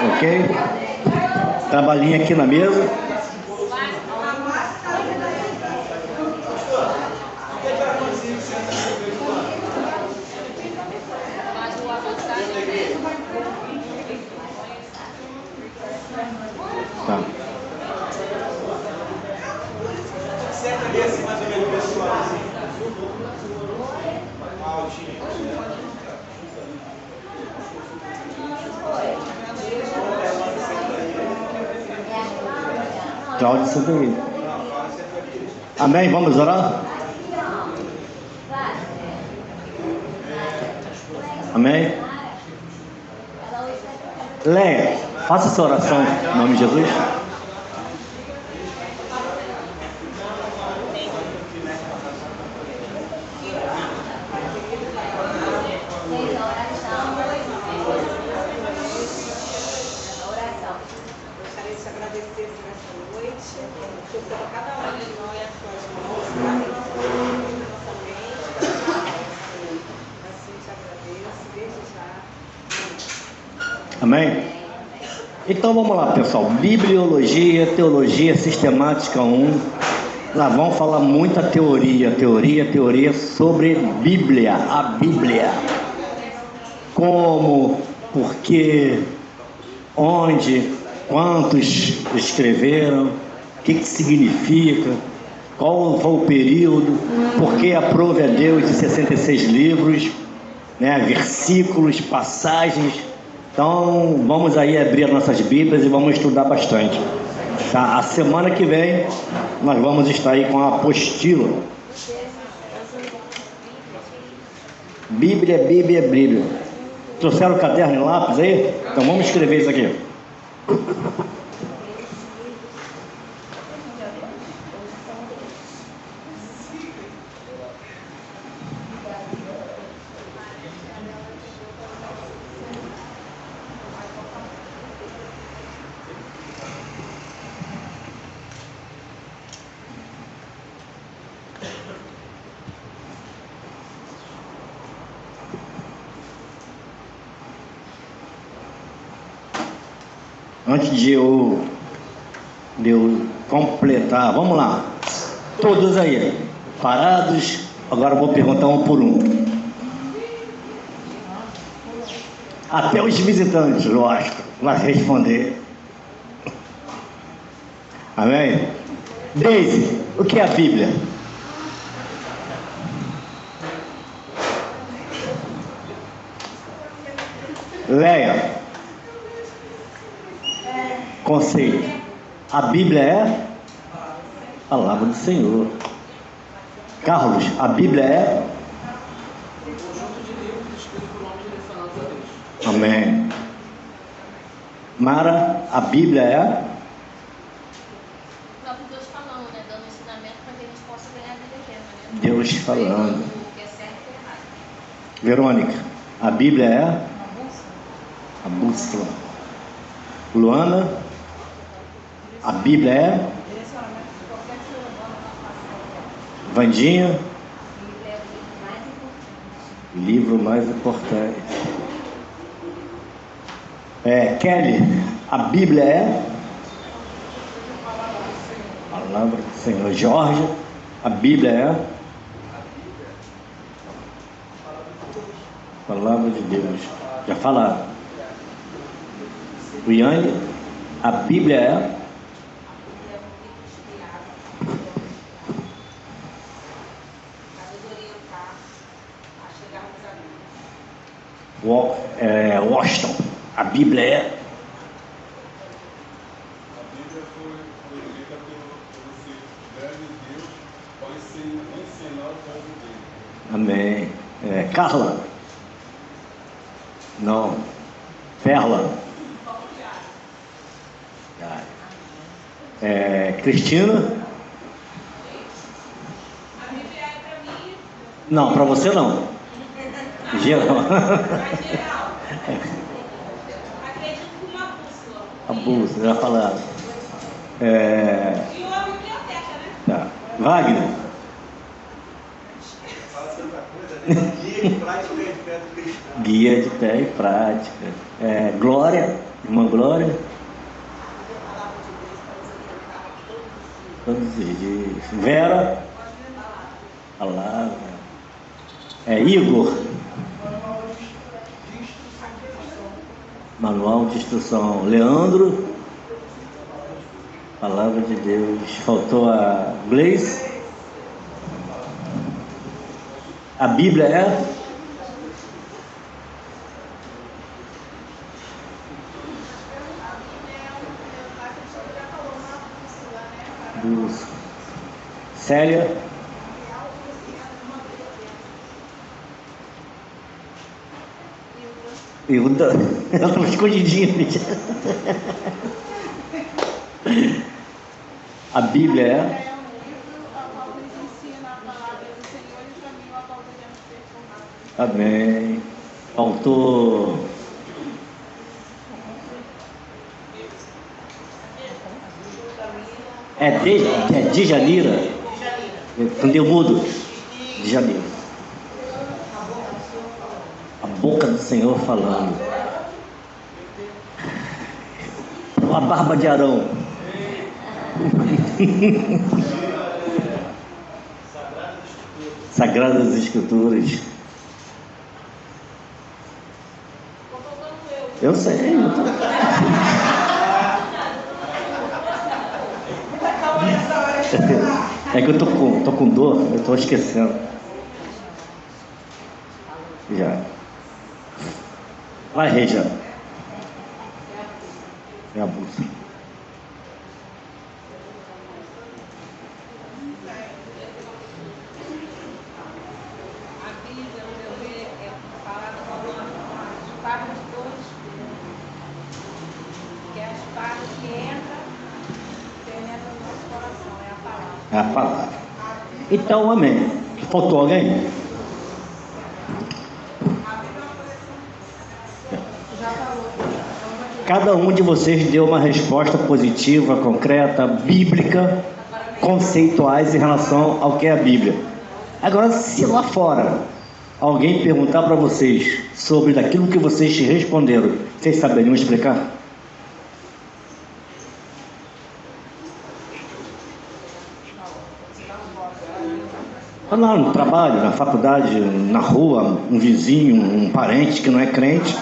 Ok? Trabalhinho aqui na mesa. Tá. Senta ali assim, mais ou menos, pessoal. Cláudio, senta aí. Amém? Vamos orar? Amém? Leia, faça essa oração em nome de Jesus. Gostaria de te agradecer por essa noite, por cada um de nós, as tuas mãos, nossa mente, assim te agradeço, desde já. Amém? Então vamos lá, pessoal. Bibliologia, teologia sistemática 1. Lá vão falar muita teoria sobre Bíblia, a Bíblia. Como, por quê, onde, quantos escreveram, o que significa, qual foi o período, por que aprove a Deus de 66 livros, né, versículos, passagens. Então vamos aí abrir as nossas Bíblias e vamos estudar bastante. Tá? A semana que vem nós vamos estar aí com a apostila. Bíblia. Trouxeram o caderno e lápis aí? Então vamos escrever isso aqui. Antes de eu completar, vamos lá. Todos aí, parados. Agora eu vou perguntar um por um. Até os visitantes, lógico, vai responder. Amém? Deise, o que é a Bíblia? Leia. Conceito. A Bíblia é a palavra do Senhor. Carlos, a Bíblia é Um conjunto de livros escritos por homens direcionados a Deus. Amém. Mara, a Bíblia é O próprio Deus falando, né? Dando ensinamento para que a gente possa ganhar a vida eterna, né? Deus falando. O que é certo e errado. Verônica, a Bíblia é a bússola. Luana, a Bíblia é Vandinha, livro mais importante. Kelly, a Bíblia é palavra do Senhor. Jorge, a Bíblia é palavra de Deus. Já falaram. O Yang, a Bíblia é Washington, a Bíblia é A Bíblia foi escrita pelo ser grande Deus para ensinar o povo dele. Amém. Carla, não. Perla, Cristina. Não, para você não. Geral. Acredito que uma bússola. A bússola, já falaram. E uma biblioteca, né? Tá. Wagner. Fala tanta coisa, né? Guia de prática e fé do cristão. Guia de fé e prática. Glória. Irmã Glória? Todos os dias. Vera? Palavra. Igor? Manual de instrução. Leandro? Palavra de Deus. Faltou a Gleice? A Bíblia é? Célia? Hilda? Ela estava escondidinha. A Bíblia é? Amém. Faltou. De Janira. Entendeu mudo? De Janira. A boca do Senhor falando. A barba de Arão. Sagradas Escrituras. Eu sei. É que eu tô com dor, eu tô esquecendo. Já. Vai, Regia. É a bolsa. A Bíblia, no meu ver, é falada como uma espada de dois gumes. Que é a espada que entra e penetra no nosso coração, é a palavra. É a palavra. Então, amém. Faltou alguém? Cada um de vocês deu uma resposta positiva, concreta, bíblica, conceituais em relação ao que é a Bíblia. Agora, se lá fora alguém perguntar para vocês sobre daquilo que vocês responderam, vocês saberiam explicar? Lá no trabalho, na faculdade, na rua, um vizinho, um parente que não é crente.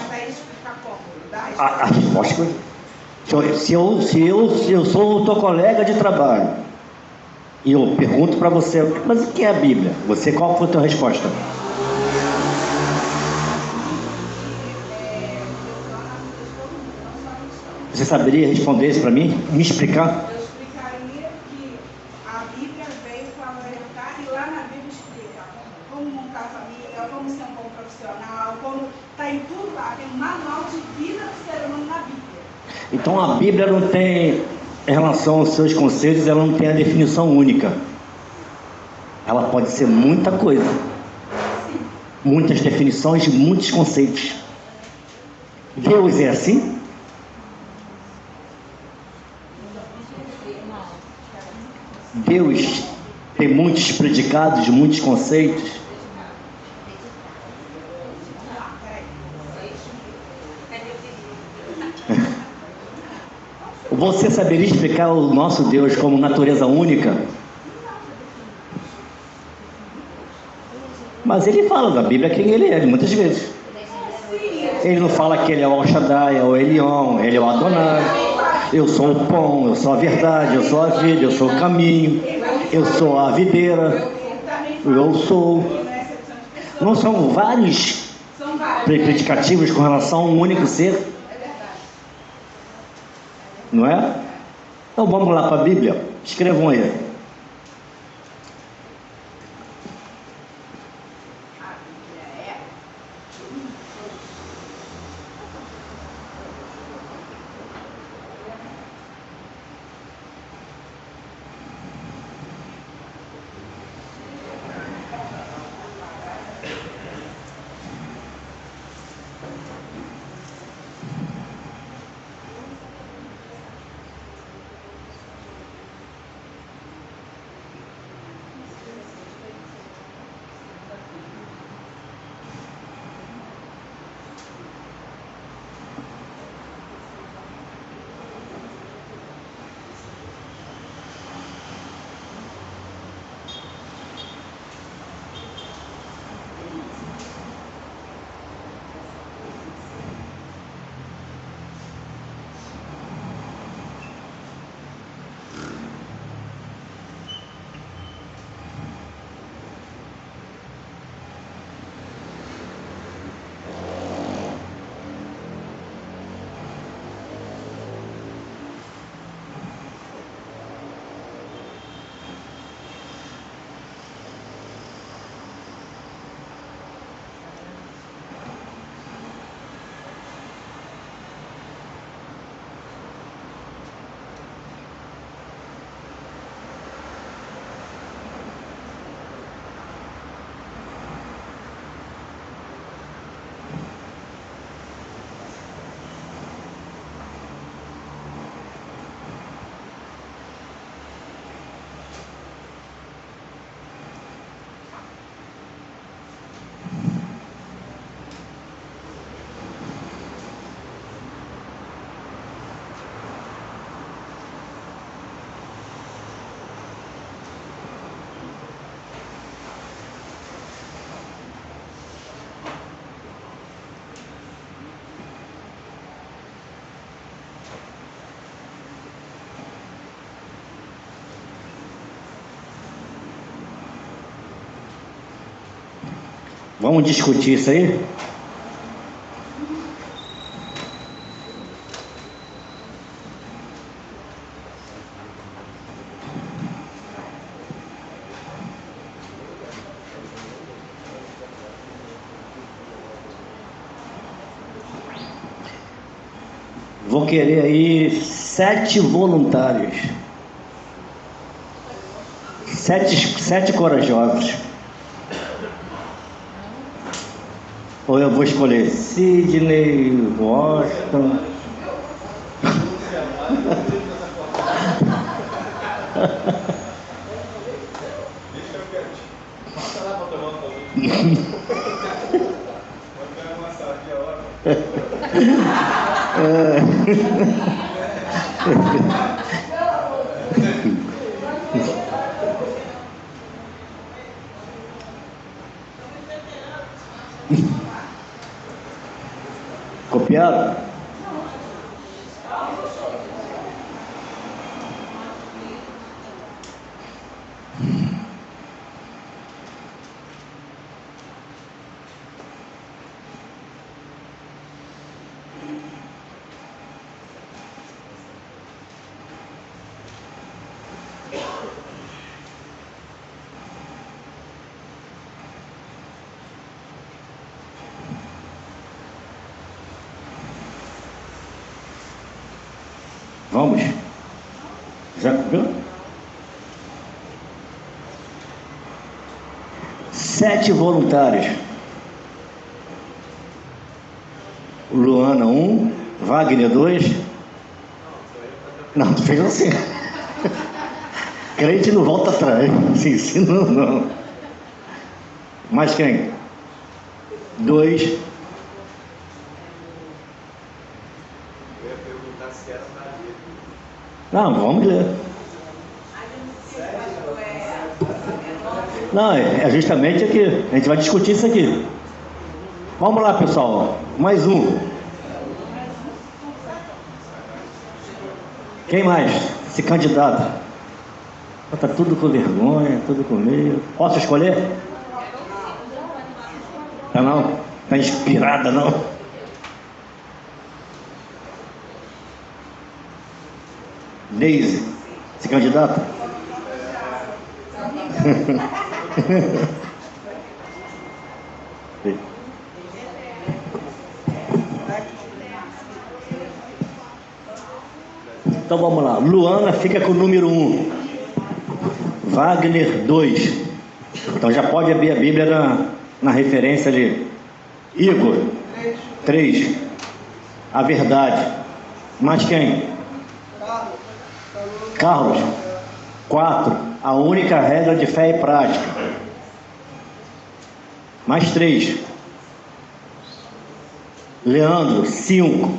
A resposta se eu sou o teu colega de trabalho e eu pergunto para você, mas o que é a Bíblia? Qual foi a tua resposta? Você saberia responder isso para mim? Me explicar? Eu explicaria que a Bíblia veio para orientar e lá na Bíblia explica como montar a família, como ser um bom profissional, como está em tudo lá, tem um manual de vida do ser humano na Bíblia. Então a Bíblia não tem, em relação aos seus conceitos, ela não tem a definição única. Ela pode ser muita coisa. Sim. Muitas definições de muitos conceitos. Deus é assim? Deus tem muitos predicados, muitos conceitos. Você saberia explicar o nosso Deus como natureza única? Mas ele fala da Bíblia quem ele é, muitas vezes. Ele não fala que ele é o El Shaddai, é o Elion, ele é o Adonai. Eu sou o pão, eu sou a verdade, eu sou a vida, eu sou o caminho, eu sou a videira, eu sou. Não são vários predicativos com relação a um único ser? Não é? Então vamos lá para a Bíblia. Escrevam aí. Vamos discutir isso aí? Vou querer aí 7 voluntários. 7 corajosos. Ou eu vou escolher Sidney, Washington. Passa lá para tomar um pouquinho. Pode ganhar uma sardinha lá. Copiaram? Vamos? Já copiou? 7 voluntários. Luana 1, Wagner 2. Não, tu fez assim. Crente não volta atrás. Se ensina não. Mais quem? 2. Eu ia perguntar se era da vida. Não, vamos ler. Não, é justamente aqui. A gente vai discutir isso aqui. Vamos lá, pessoal. Mais um. Quem mais se candidata? Está tudo com vergonha, tudo com medo. Posso escolher? Tá não? Tá inspirada não? Deise, se candidata? Então vamos lá. Luana fica com o número 1. Wagner 2. Então já pode abrir a Bíblia na referência ali. Igor 3. A verdade. Mais quem? Carlos 4. A única regra de fé e prática. Mais 3. Leandro 5.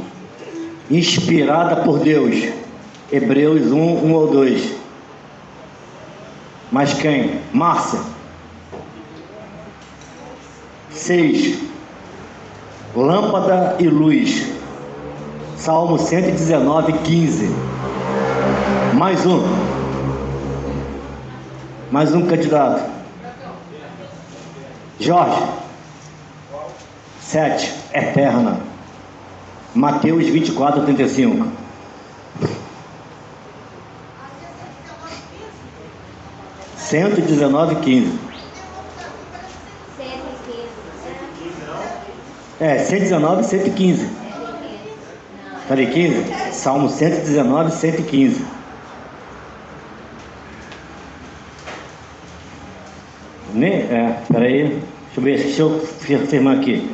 Inspirada por Deus. Hebreus 1 ou 2. Mais quem? Márcia 6. Lâmpada e luz. Salmo 119, 15. Mais um. Mais um candidato. Jorge 7. Eterna. Mateus 24, 35. Cento 119,15. É, 119, 115. Falei 15? Salmo 119, 115. Peraí. Deixa eu afirmar aqui.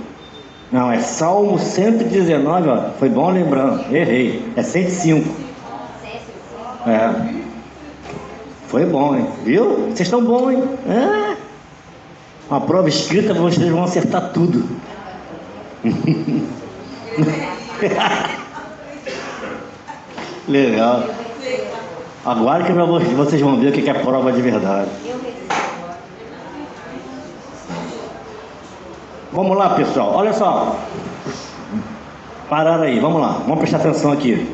Não, é Salmo 119, ó. Foi bom lembrando. Errei. É 105. É. Foi bom, hein? Viu? Vocês estão bons, hein? É. Uma prova escrita, vocês vão acertar tudo. Legal. Agora que vocês vão ver o que é prova de verdade. Vamos lá, pessoal. Olha só. Parar aí. Vamos lá. Vamos prestar atenção aqui.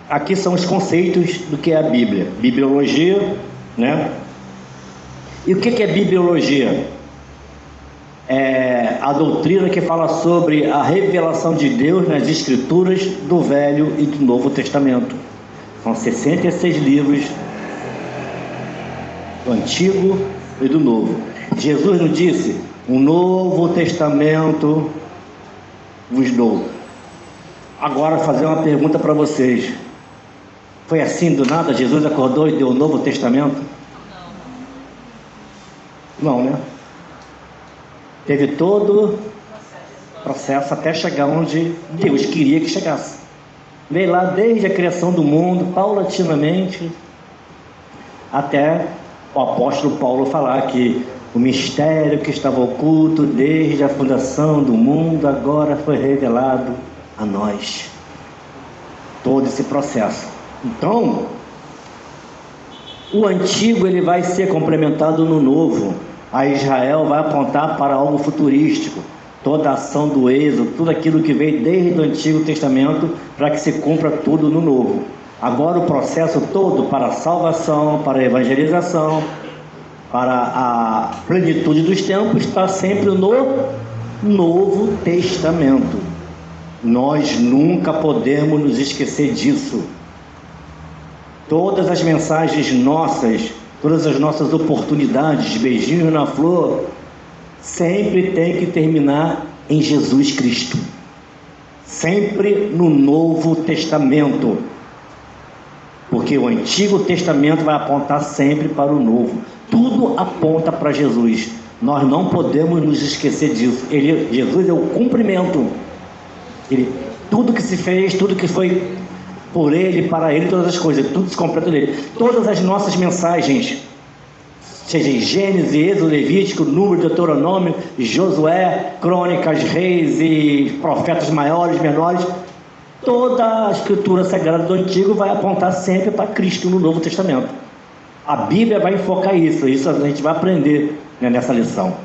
Aqui são os conceitos do que é a Bíblia. Bibliologia, né? E o que é bibliologia? a doutrina que fala sobre a revelação de Deus nas Escrituras do Velho e do Novo Testamento. São 66 livros do Antigo e do Novo. Jesus não disse: um Novo Testamento vos dou. Agora, fazer uma pergunta para vocês: foi assim do nada? Jesus acordou e deu o Novo Testamento? Não, né? Teve todo o processo até chegar onde Deus queria que chegasse. Veio lá desde a criação do mundo, paulatinamente, até o apóstolo Paulo falar que o mistério que estava oculto desde a fundação do mundo agora foi revelado a nós. Todo esse processo. Então, o antigo ele vai ser complementado no novo. A Israel vai apontar para algo futurístico. Toda a ação do êxodo, tudo aquilo que veio desde o Antigo Testamento, para que se cumpra tudo no Novo. Agora o processo todo para a salvação, para a evangelização, para a plenitude dos tempos, está sempre no Novo Testamento. Nós nunca podemos nos esquecer disso. Todas as mensagens nossas, todas as nossas oportunidades, beijinhos na flor, sempre tem que terminar em Jesus Cristo. Sempre no Novo Testamento. Porque o Antigo Testamento vai apontar sempre para o Novo. Tudo aponta para Jesus. Nós não podemos nos esquecer disso. Jesus é o cumprimento. Tudo que se fez, tudo que foi por Ele, para Ele, todas as coisas, tudo se completa nele. Todas as nossas mensagens, seja em Gênesis, Êxodo, Levítico, Número, Deuteronômio, Josué, Crônicas, Reis e profetas maiores, menores, toda a escritura sagrada do Antigo vai apontar sempre para Cristo no Novo Testamento. A Bíblia vai enfocar isso a gente vai aprender, né, nessa lição.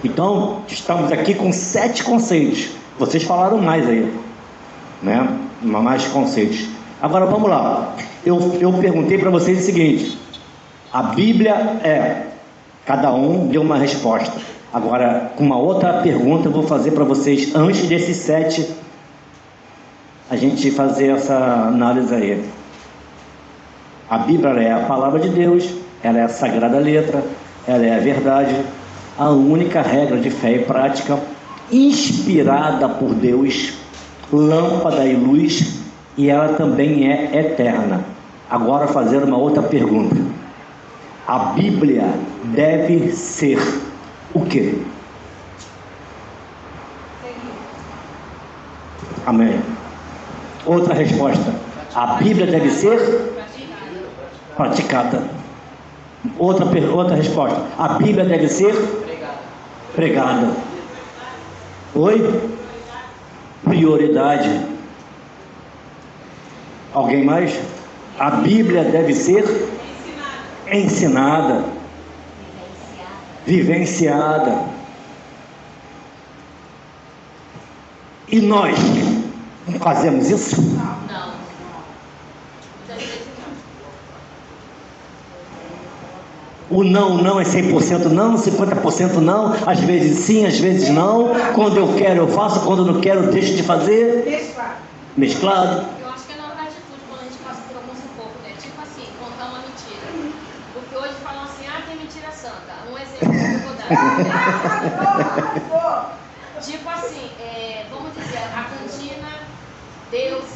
Então, estamos aqui com 7 conceitos. Vocês falaram mais aí, né? Mais conceitos. Agora vamos lá. Eu perguntei para vocês o seguinte: a Bíblia cada um deu uma resposta. Agora, com uma outra pergunta eu vou fazer para vocês, antes desses 7, a gente fazer essa análise aí. A Bíblia é a palavra de Deus, ela é a sagrada letra, ela é a verdade, a única regra de fé e prática, inspirada por Deus, lâmpada e luz, e ela também é eterna. Agora, fazer uma outra pergunta: a Bíblia deve ser o quê? Amém. Outra resposta: a Bíblia deve ser praticada. Outra resposta: a Bíblia deve ser pregada. Oi? Prioridade. Alguém mais? A Bíblia deve ser ensinada, vivenciada. E nós fazemos isso? Não. O não é 100% não, 50% não, às vezes sim, às vezes não. Quando eu quero eu faço, quando eu não quero eu deixo de fazer. Mesclado. Eu acho que é na hora da atitude, quando a gente passa por algum sufoco, né? Tipo assim, contar uma mentira. Porque hoje falam assim: tem mentira santa. Um exemplo que eu vou dar. Tipo assim, vamos dizer, a cantina deu R$50.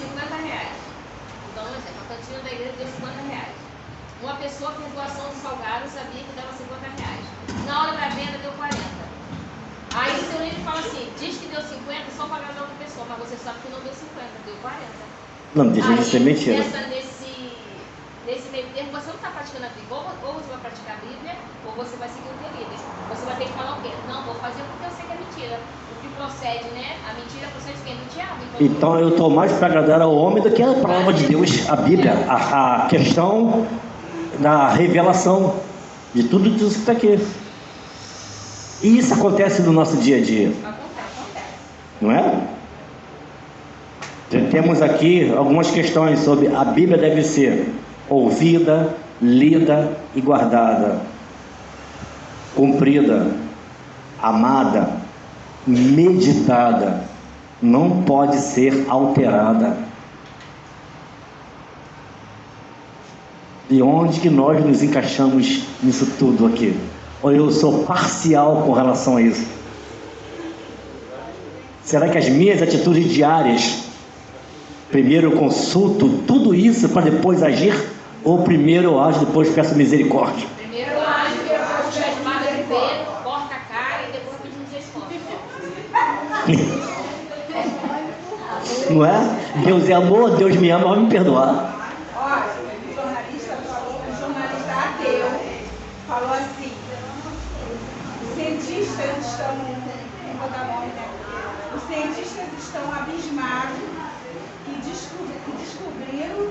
Então, um exemplo, a cantina da igreja deu R$50. Uma pessoa fez doação de salgado, sabia que dava R$50. Na hora da venda deu 40. Aí o seu livro fala assim: diz que deu 50 só para agradar outra pessoa, mas você sabe que não deu 50, deu 40. Não, deixa de ser mentira. Nesse meio termo, você não está praticando a Bíblia. Ou você vai praticar a Bíblia, ou você vai seguir o teu líder. Você vai ter que falar o quê? Não, vou fazer porque eu sei que é mentira. O que procede, né? A mentira procede de quem? Do diabo. Então eu estou mais para agradar ao homem do que a palavra de Deus, a Bíblia. A questão da revelação de tudo isso que está aqui. E isso acontece no nosso dia a dia. Acontece. Não é? Temos aqui algumas questões sobre a Bíblia deve ser ouvida, lida e guardada, cumprida, amada, meditada, não pode ser alterada. E onde que nós nos encaixamos nisso tudo aqui? Ou eu sou parcial com relação a isso? Será que as minhas atitudes diárias, primeiro eu consulto tudo isso para depois agir? Ou primeiro eu ajo, depois peço misericórdia? Primeiro eu acho, depois eu espada de pé, corta a cara e depois pedimos desconto. Não é? Deus é amor, Deus me ama, vai me perdoar. Olha, o jornalista ateu falou assim: os cientistas estão, vou dar nome, né? Os cientistas estão abismados e descobriram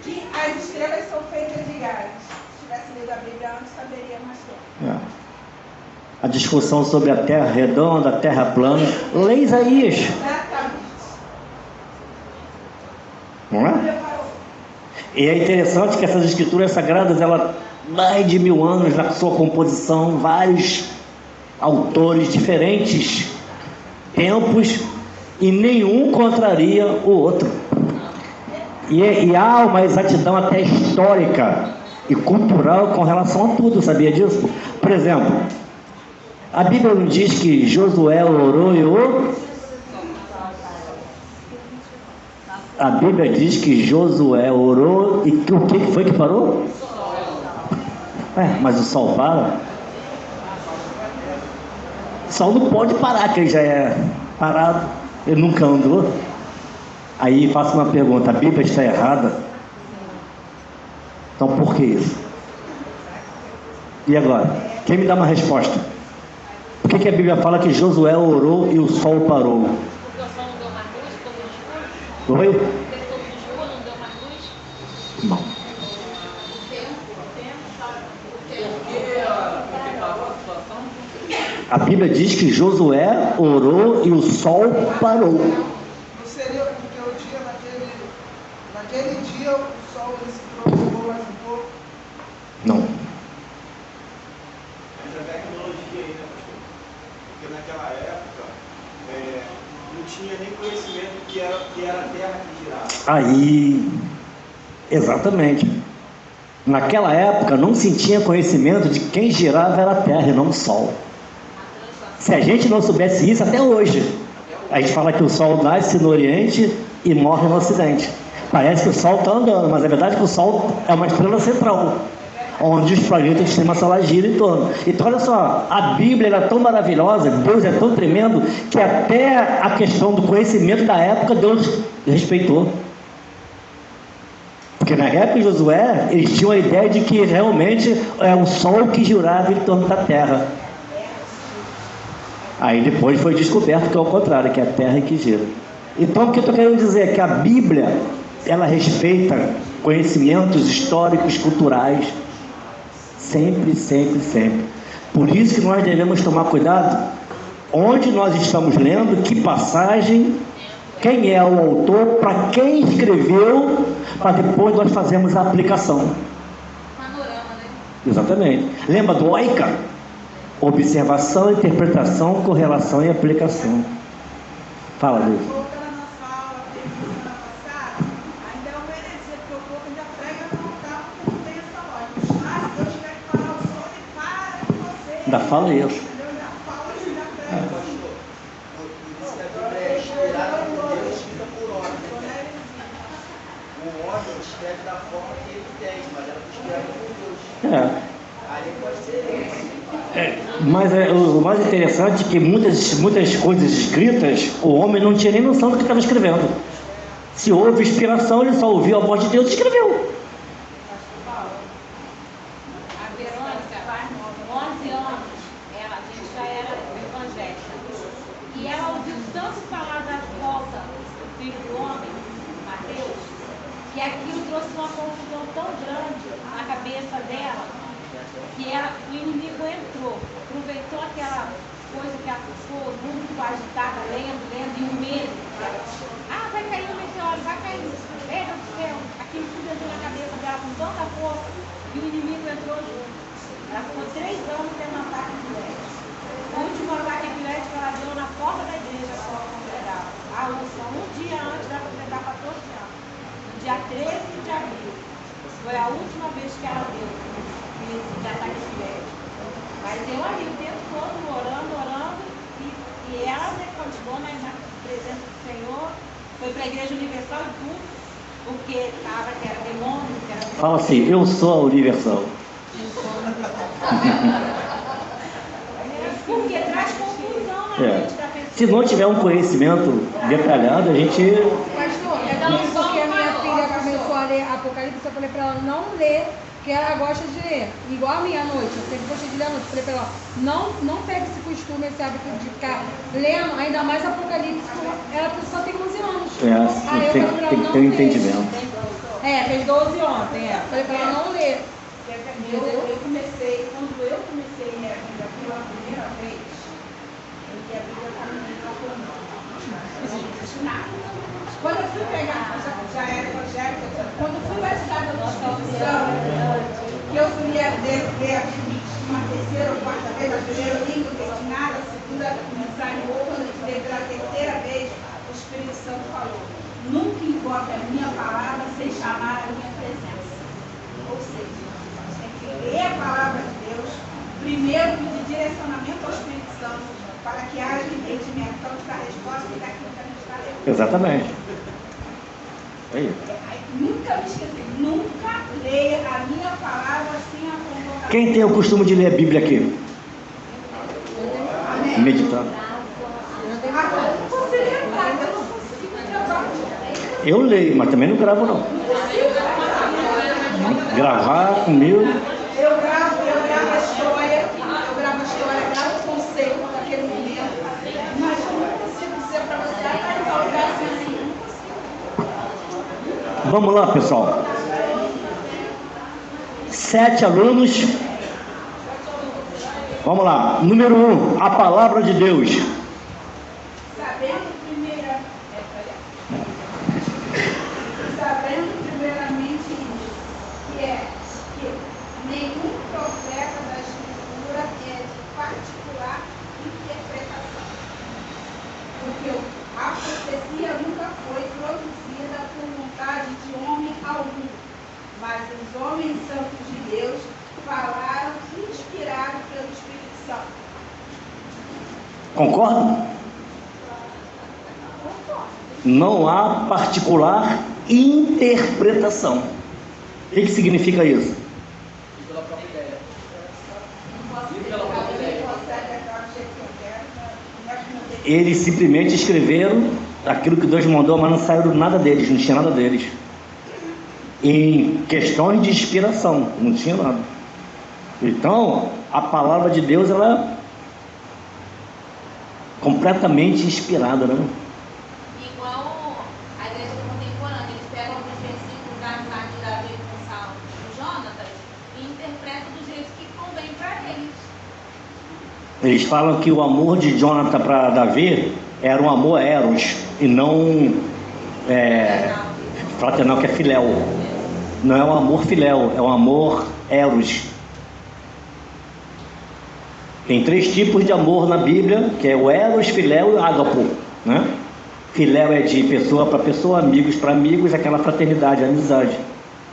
que as estrelas são feitas de gás. Se tivesse lido a Bíblia antes, saberia mais tempo. A discussão sobre a terra redonda, a terra plana, lê Isaías. Exatamente. Não é? E é interessante que essas escrituras sagradas, ela mais de 1000 anos na sua composição, vários autores diferentes, tempos, e nenhum contraria o outro. E há uma exatidão até histórica e cultural com relação a tudo, sabia disso? Por exemplo, a Bíblia não diz que Josué orou e orou? A Bíblia diz que Josué orou e o que foi que parou? Mas o sol para? O sol não pode parar, que ele já é parado, ele nunca andou. Aí faço uma pergunta: a Bíblia está errada? Então por que isso? E agora? Quem me dá uma resposta? Por que a Bíblia fala que Josué orou e o sol parou? Porque o sol não deu mais luz, ficou tudo escuro. Oi? Porque ficou tudo escuro, não deu mais luz. Não. A Bíblia diz que Josué orou e o sol parou. Não seria porque o dia naquele dia o sol ele se prolongou mais um pouco? Não. Mas a tecnologia aí, né, pastor? Porque naquela época não tinha nem conhecimento que era a Terra que girava. Aí, exatamente. Naquela época não se tinha conhecimento de quem girava era a Terra e não o Sol. Se a gente não soubesse isso, até hoje, a gente fala que o Sol nasce no Oriente e morre no Ocidente. Parece que o Sol está andando, mas a verdade é que o Sol é uma estrela central, onde os planetas do sistema solar giram em torno. Então olha só, a Bíblia era tão maravilhosa, Deus é tão tremendo, que até a questão do conhecimento da época Deus respeitou. Porque na época de Josué, eles tinham a ideia de que realmente é o Sol que girava em torno da Terra. Aí depois foi descoberto que é o contrário, que é a Terra que gira. Então o que eu estou querendo dizer é que a Bíblia, ela respeita conhecimentos históricos, culturais, sempre, sempre, sempre. Por isso que nós devemos tomar cuidado onde nós estamos lendo, que passagem, quem é o autor, para quem escreveu, para depois nós fazermos a aplicação. Panorama, né? Exatamente. Lembra do OICA? Observação, interpretação, correlação e aplicação. Fala, Deus. Voltando à nossa aula da semana passada, ainda é uma heresia, porque o povo ainda prega no altar porque não tem essa lógica. Mas se Deus tiver que parar o sol, ele para com você. Ainda fala isso. Entendeu? Ainda fala, ainda prega assim. Isso que a Bíblia é inspirada por Deus, escrita por homem. O homem escreve da forma que ele tem, mas ela foi inspirada por Deus. Aí pode ser isso. Mas o mais interessante é que muitas coisas escritas, o homem não tinha nem noção do que estava escrevendo. Se houve inspiração, ele só ouviu a voz de Deus e escreveu. A Verônica, 11 anos, a gente já era evangélica. E ela ouviu tanto falar da volta do Filho do Homem, Mateus, que aquilo trouxe uma confusão tão grande na cabeça dela, que o inimigo entrou, aproveitou aquela coisa que ela ficou muito agitada, lendo, e o medo. Ah, vai cair um meteoro, vai cair, meu Deus do céu. Aquilo tudo entrou na cabeça dela com tanta força, e o inimigo entrou junto. Ela ficou 3 anos tendo um ataque de leve. A última porta da igreja só congregava. A unção um dia antes da completar 14 anos. No dia 13 de abril. Foi a última vez que ela deu esse ataque epilético. Mas eu ali o tempo todo orando, e ela continuou na presença do Senhor, foi para a Igreja Universal e tudo, porque estava que era demônio, que era... Fala assim, eu sou a Universal. Porque traz confusão na mente da pessoa. Se não tiver um conhecimento detalhado, a gente... Pastor, isso porque a minha filha começou a ler Apocalipse, eu falei para ela não ler, porque ela gosta de ler, igual a minha à noite, eu sempre gostei de ler à noite. Eu falei para ela, não pega esse costume, esse hábito de ficar lendo, ainda mais Apocalipse, ela só tem 11 anos. Aí eu falei para ela tem que não ter um ler. entendimento. Fez 12 ontem, Falei para ela não ler. Eu comecei, quando eu comecei a minha vida pela primeira vez, eu li a Bíblia para mim, quando eu fui pegar, já era evangélica, quando eu fui batizada no Espírito Santo, que eu fui ler a Bíblia uma terceira ou quarta vez, a primeira língua destinada, a segunda mensagem, ou quando eu estudei pela terceira vez, o Espírito Santo falou: nunca invoque a minha palavra sem chamar a minha presença. Ou seja, você tem que ler a palavra de Deus, primeiro pedir direcionamento ao Espírito Santo, para que haja entendimento tanto da resposta e daquilo que a gente está lendo. Exatamente. Aí. Nunca me esqueci, nunca leia a minha palavra sem a convocação. Quem tem o costume de ler a Bíblia aqui? Amém. Meditar. Você lembrar, eu não consigo gravar. Eu leio, mas também não gravo não. Gravar comigo. Eu gravo a história, gravo o conceito daquele momento, mas eu não consigo dizer para você, então gravo assim, eu não consigo. Vamos lá, pessoal. 7 alunos. Vamos lá. Número 1, a palavra de Deus. Sabendo primeiramente isso, que nenhum profeta da Escritura é de particular interpretação, porque a profecia nunca foi produzida por vontade de homem algum, mas os homens santos de Deus falaram inspirados pelo Espírito Santo. Concorda? Não há particular interpretação. O que significa isso? E pela própria ideia. Eles simplesmente escreveram aquilo que Deus mandou, mas não saiu nada deles, não tinha nada deles. Em questões de inspiração, não tinha nada. Então, a palavra de Deus, ela é completamente inspirada, né? Igual a igreja contemporânea, eles pegam os versículos da amizade de Davi com Jonatas e interpretam do jeito que convém para eles. Eles falam que o amor de Jonathan para Davi era um amor eros e não fraternal, que é filéu. Não é um amor filéu, é um amor eros. Tem 3 tipos de amor na Bíblia, que é o eros, filéu e ágapo, né? Filéu é de pessoa para pessoa, amigos para amigos, aquela fraternidade, amizade.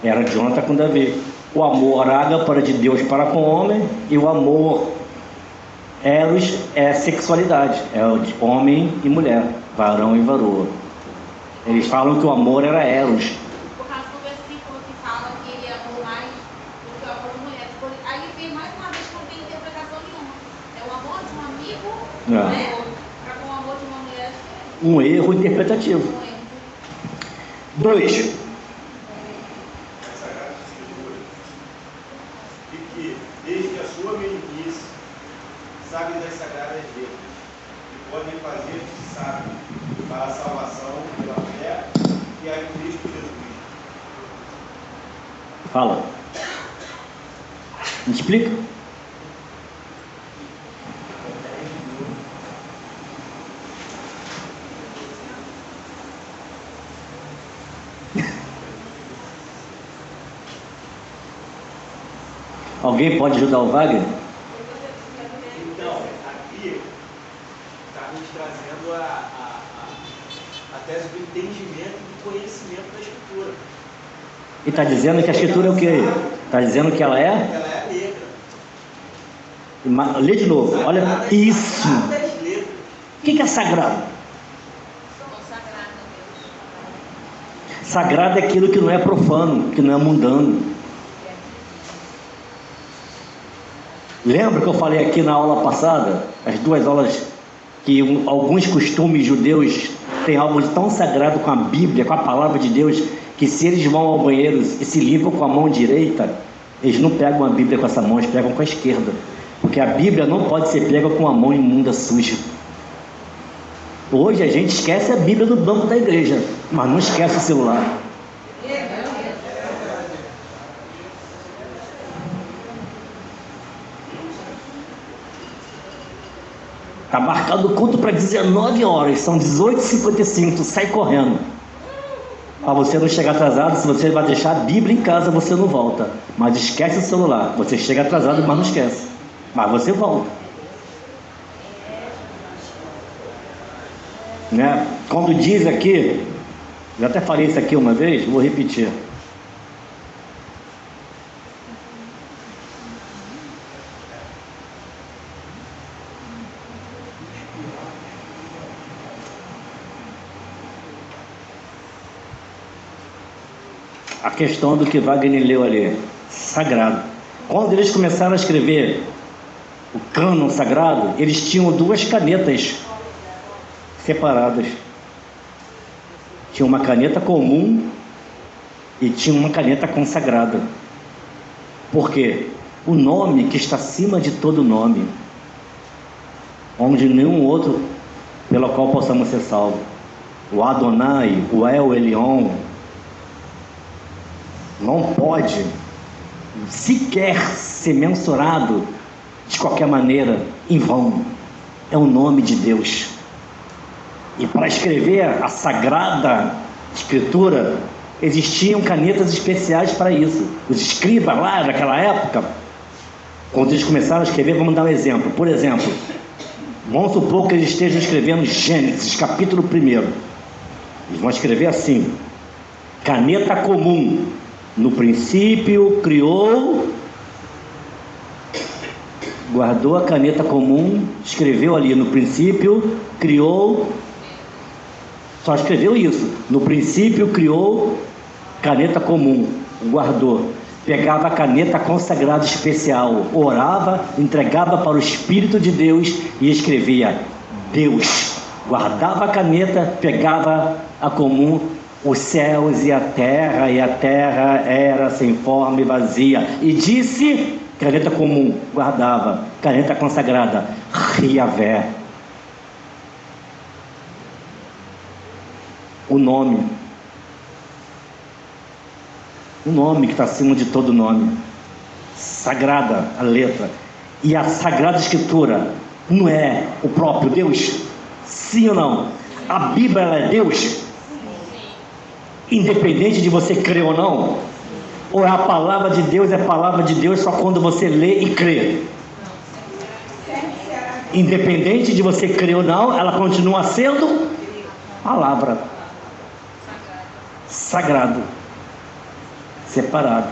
Era de Jonathan com Davi. O amor ágapo era de Deus para com o homem, e o amor eros é sexualidade, é o de homem e mulher, varão e varoa. Eles falam que o amor era eros. Por causa do versículo que fala que ele amou mais do que o amor de mulher. Aí vem mais uma vez que não tem interpretação nenhuma. É o amor de um amigo, né? Para com o amor de uma mulher. Um erro interpretativo. 2. As Sagradas Escrituras, e que, desde a sua meninice, sabe das Sagradas Letras, e podem fazer-te sábio para a salvação pela fé que há em Cristo Jesus. Fala. Me explica. Alguém pode ajudar o Wagner? Então, aqui está nos trazendo entendimento e do conhecimento da Escritura. E está dizendo que a Escritura é o quê? Está dizendo que ela é? Ela é a letra. Lê de novo, olha isso. Sagradas letras. O que é sagrado? Sagrado é aquilo que não é profano, que não é mundano. Lembra que eu falei aqui na aula passada, as 2 aulas, que alguns costumes judeus têm algo de tão sagrado com a Bíblia, com a palavra de Deus, que se eles vão ao banheiro e se limpam com a mão direita, eles não pegam a Bíblia com essa mão, eles pegam com a esquerda. Porque a Bíblia não pode ser pega com a mão imunda suja. Hoje a gente esquece a Bíblia no banco da igreja, mas não esquece o celular. Está marcado o culto para 19 horas, são 18h55, sai correndo. Para você não chegar atrasado, se você vai deixar a Bíblia em casa, você não volta. Mas esquece o celular, você chega atrasado, mas não esquece. Mas você volta. Né? Quando diz aqui, eu até falei isso aqui uma vez, vou repetir. A questão do que Wagner leu ali, sagrado. Quando eles começaram a escrever o cânon sagrado, eles tinham 2 canetas separadas. Tinha uma caneta comum e tinha uma caneta consagrada. Por quê? O nome que está acima de todo nome, onde nenhum outro pelo qual possamos ser salvos. O Adonai, o El Elyon, não pode sequer ser mensurado de qualquer maneira em vão. É o nome de Deus. E para escrever a Sagrada Escritura, existiam canetas especiais para isso. Os escribas lá daquela época, quando eles começaram a escrever, vamos dar um exemplo. Por exemplo, vamos supor que eles estejam escrevendo Gênesis, capítulo 1. Eles vão escrever assim: caneta comum. No princípio criou, guardou a caneta comum, escreveu ali, no princípio criou, só escreveu isso, no princípio criou, caneta comum, guardou. Pegava a caneta consagrada especial, orava, entregava para o Espírito de Deus e escrevia Deus. Guardava a caneta, pegava a comum, os céus e a terra era sem forma e vazia. E disse, caneta comum, guardava, caneta consagrada, Yahvé. O nome que está acima de todo nome, sagrada a letra. E a Sagrada Escritura não é o próprio Deus? Sim ou não? A Bíblia ela é Deus? Independente de você crer ou não? Ou a palavra de Deus é palavra de Deus só quando você lê e crê? Independente de você crer ou não, ela continua sendo palavra. Sagrado. Separado.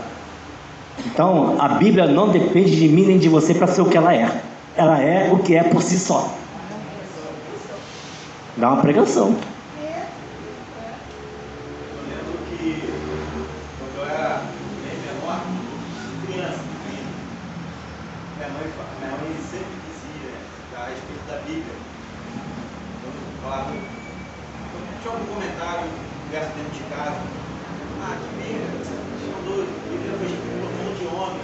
Então, a Bíblia não depende de mim nem de você para ser o que ela é. Ela é o que é por si só. Dá uma pregação. Tinha algum comentário, verso dentro de casa. Ah, que merda, são doidos. Bíblia foi escrita por um monte de homem.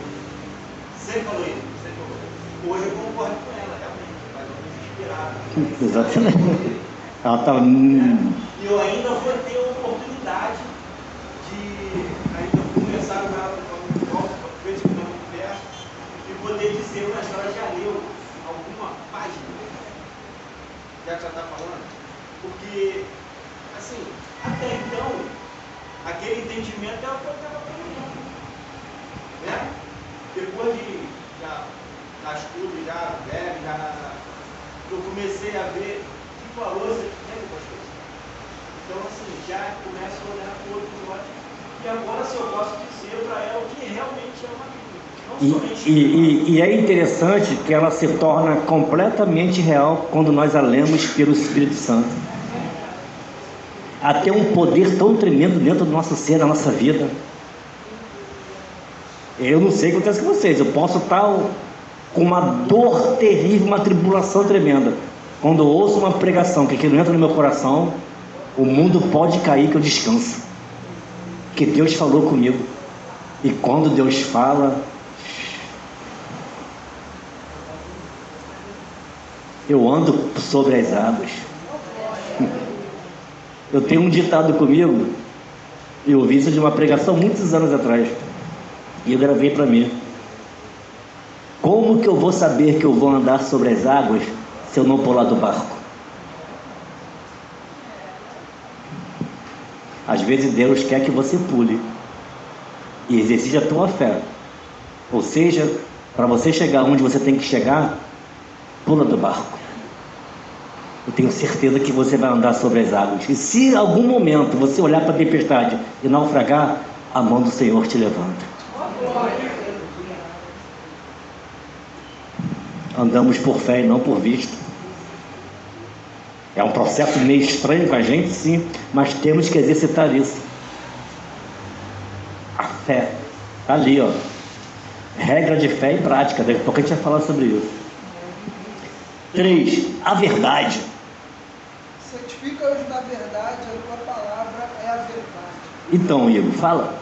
Sempre falou isso, sempre falou. Hoje eu concordo com ela, realmente. Mas eu fui inspirado. Exatamente. Ela estava. E eu ainda vou ter a oportunidade de ainda conversar com ela, ver se eu não verso, e poder dizer uma história já leu alguma página. Já que já está falando. Porque, assim, até então, aquele entendimento é o que eu estava aprendendo. Né? Depois de já nas curvas, já velho, eu comecei a ver que valor você tem, pastor. Então, assim, já começa a olhar para o outro lado. E agora, se eu posso dizer para ela o que realmente é uma Bíblia. E é interessante que ela se torna completamente real quando nós a lemos pelo Espírito Santo. Há um poder tão tremendo dentro do nosso ser, da nossa vida. Eu não sei o que acontece com vocês. Eu posso estar com uma dor terrível, uma tribulação tremenda. Quando eu ouço uma pregação que aquilo entra no meu coração, o mundo pode cair que eu descanso. Que Deus falou comigo. E quando Deus fala, eu ando sobre as águas. Eu tenho um ditado comigo, eu ouvi isso de uma pregação muitos anos atrás, e eu gravei para mim. Como que eu vou saber que eu vou andar sobre as águas se eu não pular do barco? Às vezes Deus quer que você pule e exercite a tua fé. Ou seja, para você chegar onde você tem que chegar, pula do barco. Eu tenho certeza que você vai andar sobre as águas. E se em algum momento você olhar para a tempestade e naufragar, a mão do Senhor te levanta. Andamos por fé e não por vista. É um processo meio estranho com a gente, sim, mas temos que exercitar isso. A fé está ali, ó. Regra de fé e prática. Daqui a pouco a gente vai falar sobre isso. 3. A verdade. Santifica-os na verdade, a tua palavra é a verdade. Então, Igor, fala.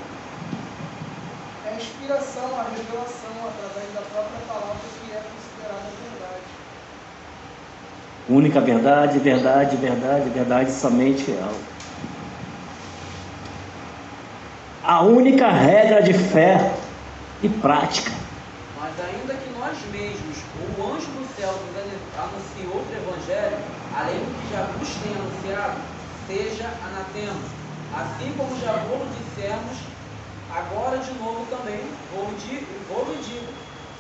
É a inspiração, a revelação através da própria palavra que é considerada verdade. Única verdade, verdade, verdade, verdade, somente real. A única regra de fé e prática. Mas ainda que nós mesmos, ou o anjo do céu, nos anuncie outro evangelho, além do que já vos tem anunciado, seja anatema. Assim como já vos dissemos, agora de novo também vou-lhe digo,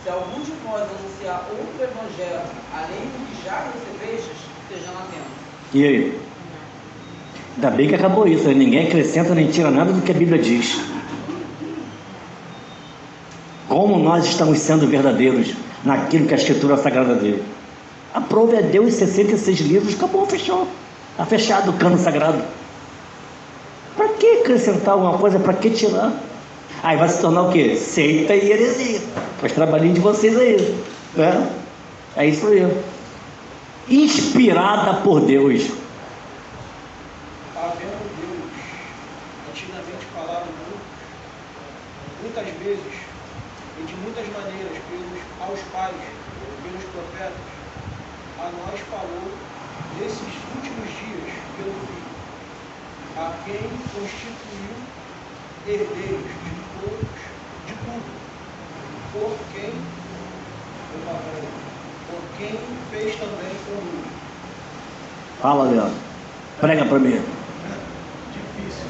se algum de vós anunciar outro evangelho, além do que já recebestes, seja anatema. E aí? Ainda bem que acabou isso, né? Ninguém acrescenta nem tira nada do que a Bíblia diz. Como nós estamos sendo verdadeiros naquilo que a Escritura Sagrada diz. A prova é Deus, 66 livros, acabou, fechou. Está fechado o cano sagrado. Para que acrescentar alguma coisa? Para que tirar? Aí vai se tornar o quê? Seita e heresia. Faz trabalhinho de vocês aí, né? É isso aí. Inspirada por Deus. Havendo Deus antigamente falado muitas vezes e de muitas maneiras aos pais, pelos profetas, a nós falou nesses últimos dias pelo Filho, a quem constituiu herdeiros de tudo, por quem fez também o mundo. Fala, Leandro. Prega para mim. Difícil.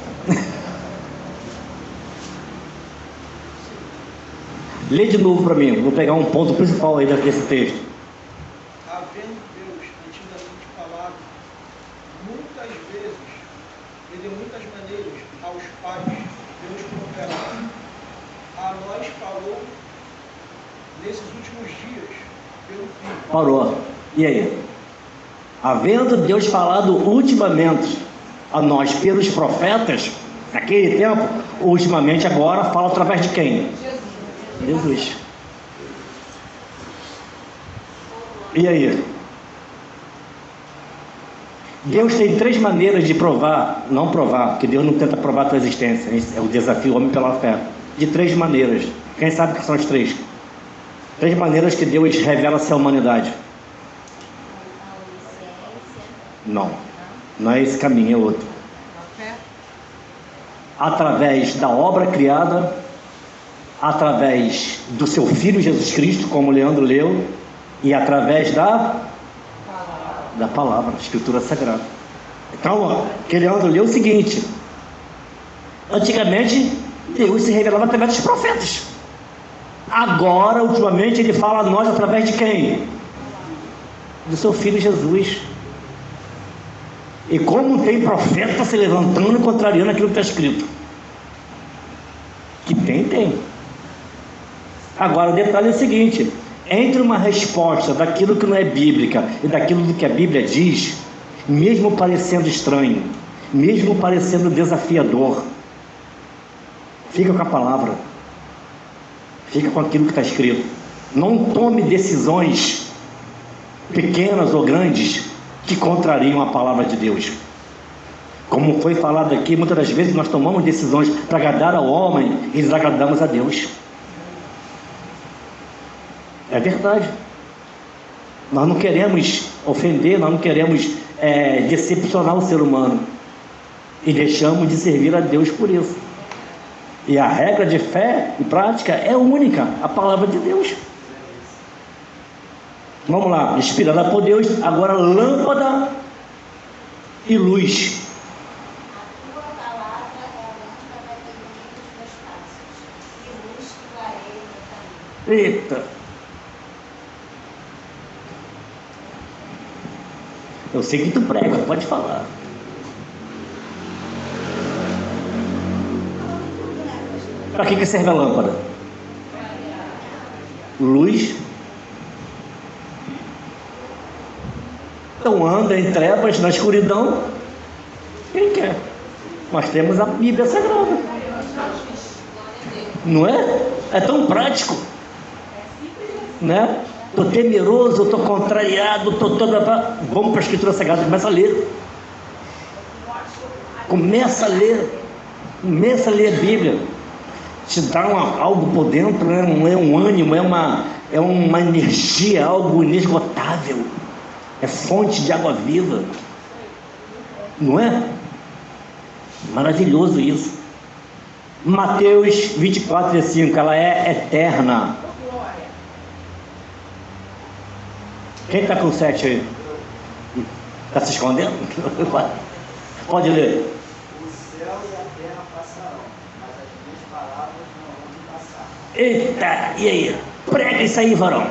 Lê de novo para mim. Vou pegar um ponto principal aí desse texto. Havendo Deus antigamente falado muitas vezes e de muitas maneiras aos pais pelos profetas, a nós falou nesses últimos dias pelo Filho. Parou. E aí? Havendo Deus falado ultimamente a nós pelos profetas, naquele tempo, ultimamente agora fala através de quem? Jesus. E aí? Deus tem 3 maneiras de provar, não provar, porque Deus não tenta provar a tua existência, é o desafio homem pela fé. De 3 maneiras. Quem sabe o que são as 3? 3 maneiras que Deus revela-se à humanidade. Não é esse caminho, é outro. Através da obra criada, através do seu Filho Jesus Cristo, como o Leandro leu, e através da palavra, Escritura Sagrada. Então, ó, que Leandro leu o seguinte: antigamente Deus se revelava através dos profetas. Agora, ultimamente, ele fala a nós através de quem? Do seu Filho Jesus. E como tem profeta se levantando e contrariando aquilo que está escrito. Que tem. Agora o detalhe é o seguinte: entre uma resposta daquilo que não é bíblica e daquilo que a Bíblia diz, mesmo parecendo estranho, mesmo parecendo desafiador, fica com a palavra, fica com aquilo que está escrito. Não tome decisões pequenas ou grandes que contrariam a palavra de Deus. Como foi falado aqui, muitas das vezes nós tomamos decisões para agradar ao homem e desagradamos a Deus. É verdade. Nós não queremos ofender, nós não queremos decepcionar o ser humano, e deixamos de servir a Deus por isso. E a regra de fé e prática é única, a palavra de Deus. Vamos lá, inspirada por Deus, agora lâmpada e luz. A tua palavra é a lâmpada para iluminar os meus passos, e luz que clareia o meu caminho. Eita! Eu sei que tu prega, pode falar. Para que serve a lâmpada? Luz. Então anda em trevas, na escuridão. Quem quer? Nós temos a Bíblia Sagrada. Não é? É tão prático. Né? Estou temeroso, estou contrariado, estou toda... Vamos para a Escritura Sagrada, começa a ler. Começa a ler a Bíblia. Te dá algo por dentro, né? Não é um ânimo, é uma energia, algo inesgotável. É fonte de água viva. Não é? Maravilhoso isso. Mateus 24:5, ela é eterna. Quem está com 7 aí? Está se escondendo? Pode ler. O céu e a terra passarão, mas as minhas palavras não vão passar. Eita, e aí? Prega isso aí, varão.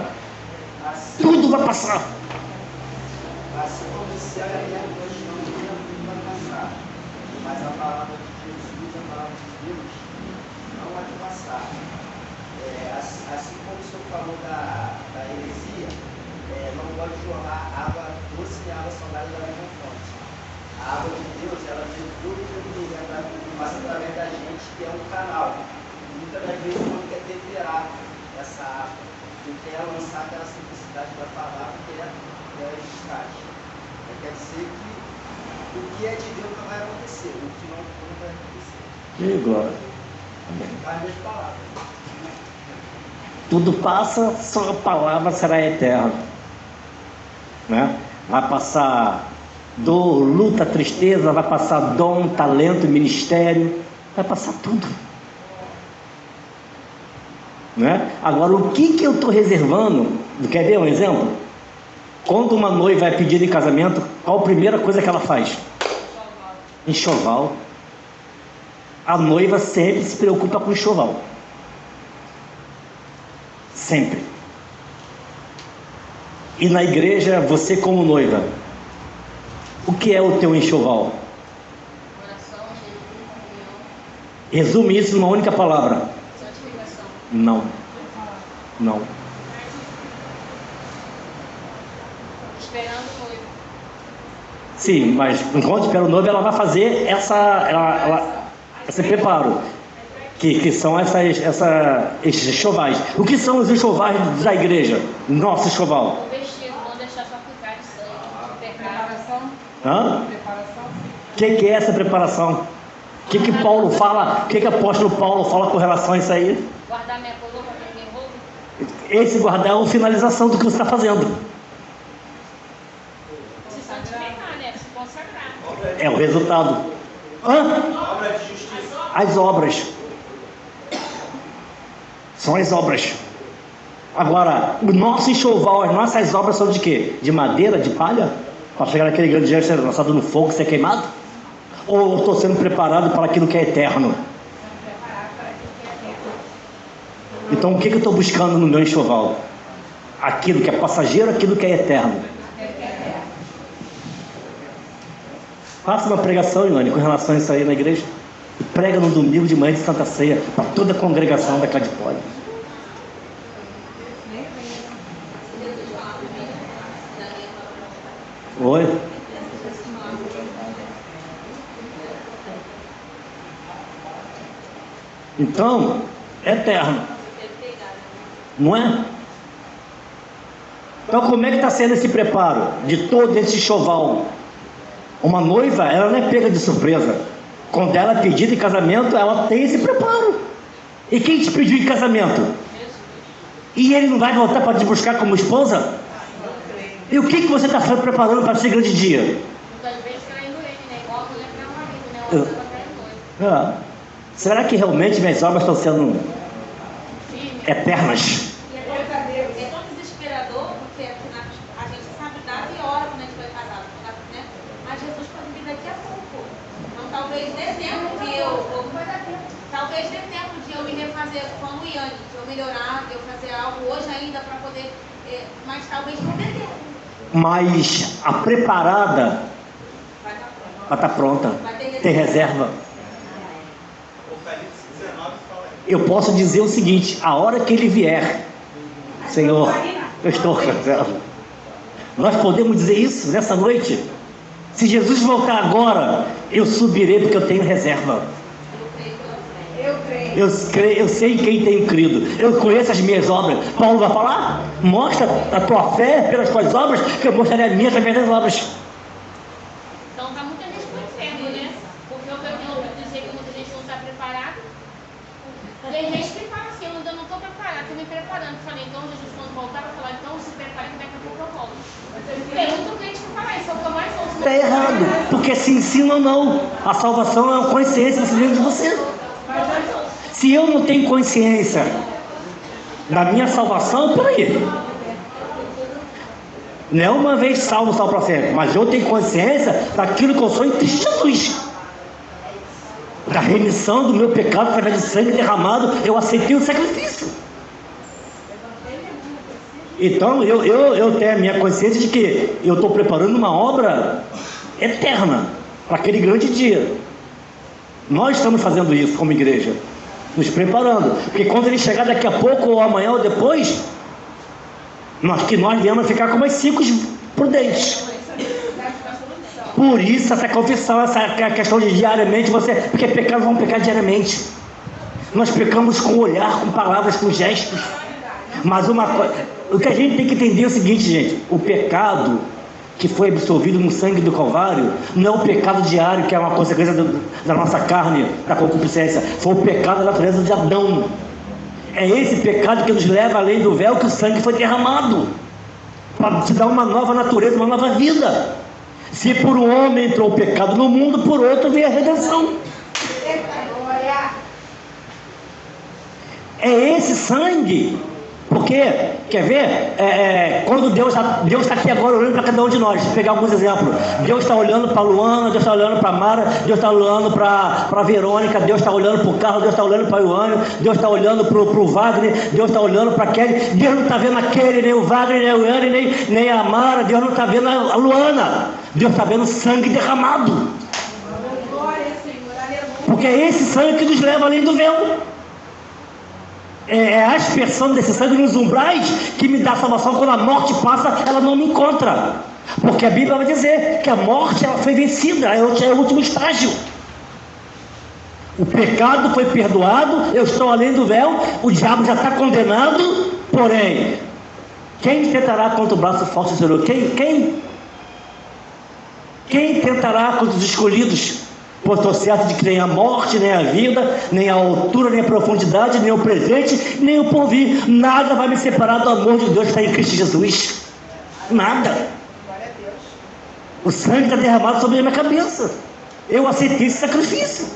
Assim, Tudo vai passar. assim como o céu e a terra estão, tudo vai passar. Mas a palavra de Jesus, a palavra de Deus, não vai passar. Assim como o senhor falou da heresia, não pode jorrar água doce e água salgada da mesma fonte. A água de Deus, ela vem pura e genuína, passa através da gente, que é um canal. Muitas das vezes o homem quer temperar essa água, e quer lançar aquela simplicidade da palavra que é estática. Quer dizer que o que é de Deus não vai acontecer, o que não vai acontecer. E glória. As minhas palavras. Tudo passa, só a palavra será eterna. Né? Vai passar dor, luta, tristeza, vai passar dom, talento, ministério, vai passar tudo. Né? Agora, o que eu estou reservando? Quer ver um exemplo? Quando uma noiva é pedida em casamento, qual a primeira coisa que ela faz? Enxoval. A noiva sempre se preocupa com enxoval. Sempre. E na igreja, você como noiva, o que é o teu enxoval? Oração, jejum, comunhão. Resume isso numa única palavra. Santificação. Não. Não. Esperando o noivo. Sim, mas enquanto espera o noivo, ela vai fazer esse preparo. Que são esses enxovais. O que são os enxovais da igreja? Nosso enxoval. O vestido, não deixar só ficar de sangue, de pecado. Preparação? Hã? Preparação? O que é essa preparação? O que Paulo fala? O que o apóstolo Paulo fala com relação a isso aí? Guardar minha coroa para ninguém rouba. Esse guardar é a finalização do que você está fazendo. Se santificar, né? Se consagrar. É o resultado. Hã? Obra de justiça. As obras. São as obras. Agora, o nosso enxoval, as nossas obras são de quê? De madeira, de palha? Para chegar naquele grande dia ser lançado no fogo e ser queimado? Ou eu estou sendo preparado para aquilo que é eterno? Então o que eu estou buscando no meu enxoval? Aquilo que é passageiro, aquilo que é eterno. Faça uma pregação, Ilane, com relação a isso aí na igreja. E prega no domingo de manhã de Santa Ceia para toda a congregação da Cadipoli. Oi? Então, é eterno. Não é? Então, como é que está sendo esse preparo de todo esse enxoval? Uma noiva, ela não é pega de surpresa. Quando ela é pedida em casamento, ela tem esse preparo. E quem te pediu em casamento? E ele não vai voltar para te buscar como esposa? E o que você está preparando para esse grande dia? Será que realmente minhas obras estão sendo eternas? É tão desesperador, porque a gente sabe data e hora quando a gente vai casar, né? Mas Jesus pode vir daqui a pouco. Então talvez dê tempo de eu me refazer como o Iane, de eu melhorar, de eu fazer algo hoje ainda para poder, mas talvez não dê tempo. Mas a preparada vai estar pronta, tem reserva. Eu posso dizer o seguinte: a hora que ele vier, Senhor, eu estou com reserva. Nós podemos dizer isso nessa noite? Se Jesus voltar agora, eu subirei porque eu tenho reserva. Eu sei quem tenho crido. Eu conheço as minhas obras. Paulo vai falar: mostra a tua fé pelas tuas obras, que eu mostrarei a minha através das obras. Então está muita gente conhecendo, né? Porque eu ouvi dizer que muita gente não está preparada. Tem gente que fala assim: eu ainda não estou preparada, estou me preparando. Eu falei: então Jesus, quando voltar, vai falar: então se prepare que daqui a pouco eu volto. Tem muito crente que fala isso, é o que eu mais ouço. Está errado, porque se ensina ou não. A salvação é uma consciência dentro de você. Se eu não tenho consciência da minha salvação, peraí. Não é uma vez salvo para sempre, mas eu tenho consciência daquilo que eu sou em Cristo Jesus. Da remissão do meu pecado através do sangue derramado, eu aceitei o sacrifício. Então eu tenho a minha consciência de que eu estou preparando uma obra eterna para aquele grande dia. Nós estamos fazendo isso como igreja, nos preparando, porque quando ele chegar daqui a pouco, ou amanhã, ou depois, nós viemos ficar como as 5 prudentes. Por isso essa confissão, essa questão de diariamente porque pecados vão pecar diariamente. Nós pecamos com olhar, com palavras, com gestos. Mas o que a gente tem que entender é o seguinte, gente: o pecado que foi absolvido no sangue do Calvário não é o pecado diário, que é uma consequência da nossa carne, da concupiscência. Foi o pecado da natureza de Adão. É esse pecado que nos leva além do véu, que o sangue foi derramado para te dar uma nova natureza, uma nova vida. Se por um homem entrou o pecado no mundo, por outro veio a redenção. É esse sangue. Porque, quer ver? Quando Deus está aqui agora olhando para cada um de nós. Vou pegar alguns exemplos. Deus está olhando para a Luana, Deus está olhando para a Mara, Deus está olhando para a Verônica, Deus está olhando para o Carlos, Deus está olhando para o Ioane, Deus está olhando para o Wagner, Deus está olhando para a Kelly. Deus não está vendo a Kelly, nem o Wagner, nem o Ioane, nem a Mara. Deus não está vendo a Luana. Deus está vendo o sangue derramado. Porque é esse sangue que nos leva além do véu. É a aspersão desse sangue nos umbrais que me dá salvação. Quando a morte passa, ela não me encontra, porque a Bíblia vai dizer que a morte ela foi vencida, é o último estágio. O pecado foi perdoado, eu estou além do véu, o diabo já está condenado. Porém, quem tentará contra o braço forte do Senhor? Quem tentará contra os escolhidos? Pois estou certo de que nem a morte, nem a vida, nem a altura, nem a profundidade, nem o presente, nem o porvir, nada vai me separar do amor de Deus que está em Cristo Jesus. Nada. O sangue está derramado sobre a minha cabeça. Eu aceitei esse sacrifício.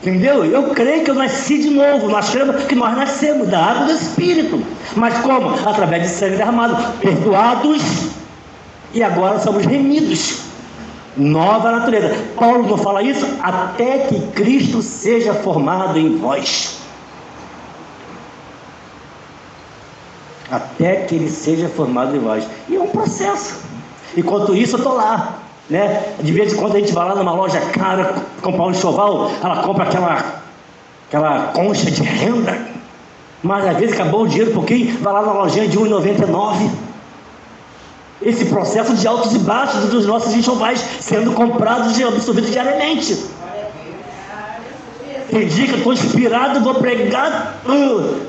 Entendeu? Eu creio que eu nasci de novo. Nós cremos que nós nascemos da água do Espírito. Mas como? Através de sangue derramado. Perdoados. E agora somos remidos. Nova natureza. Paulo não fala isso? Até que Cristo seja formado em vós. Até que ele seja formado em vós. E é um processo. Enquanto isso, eu estou lá, né? De vez em quando a gente vai lá numa loja cara comprar um enxoval, ela compra aquela concha de renda, mas às vezes acabou o dinheiro um pouquinho, vai lá na lojinha de R$1,99. Esse processo de altos e baixos dos nossos enxovais sendo comprados e absorvidos diariamente. Tem dia que eu estou inspirado, vou pregar.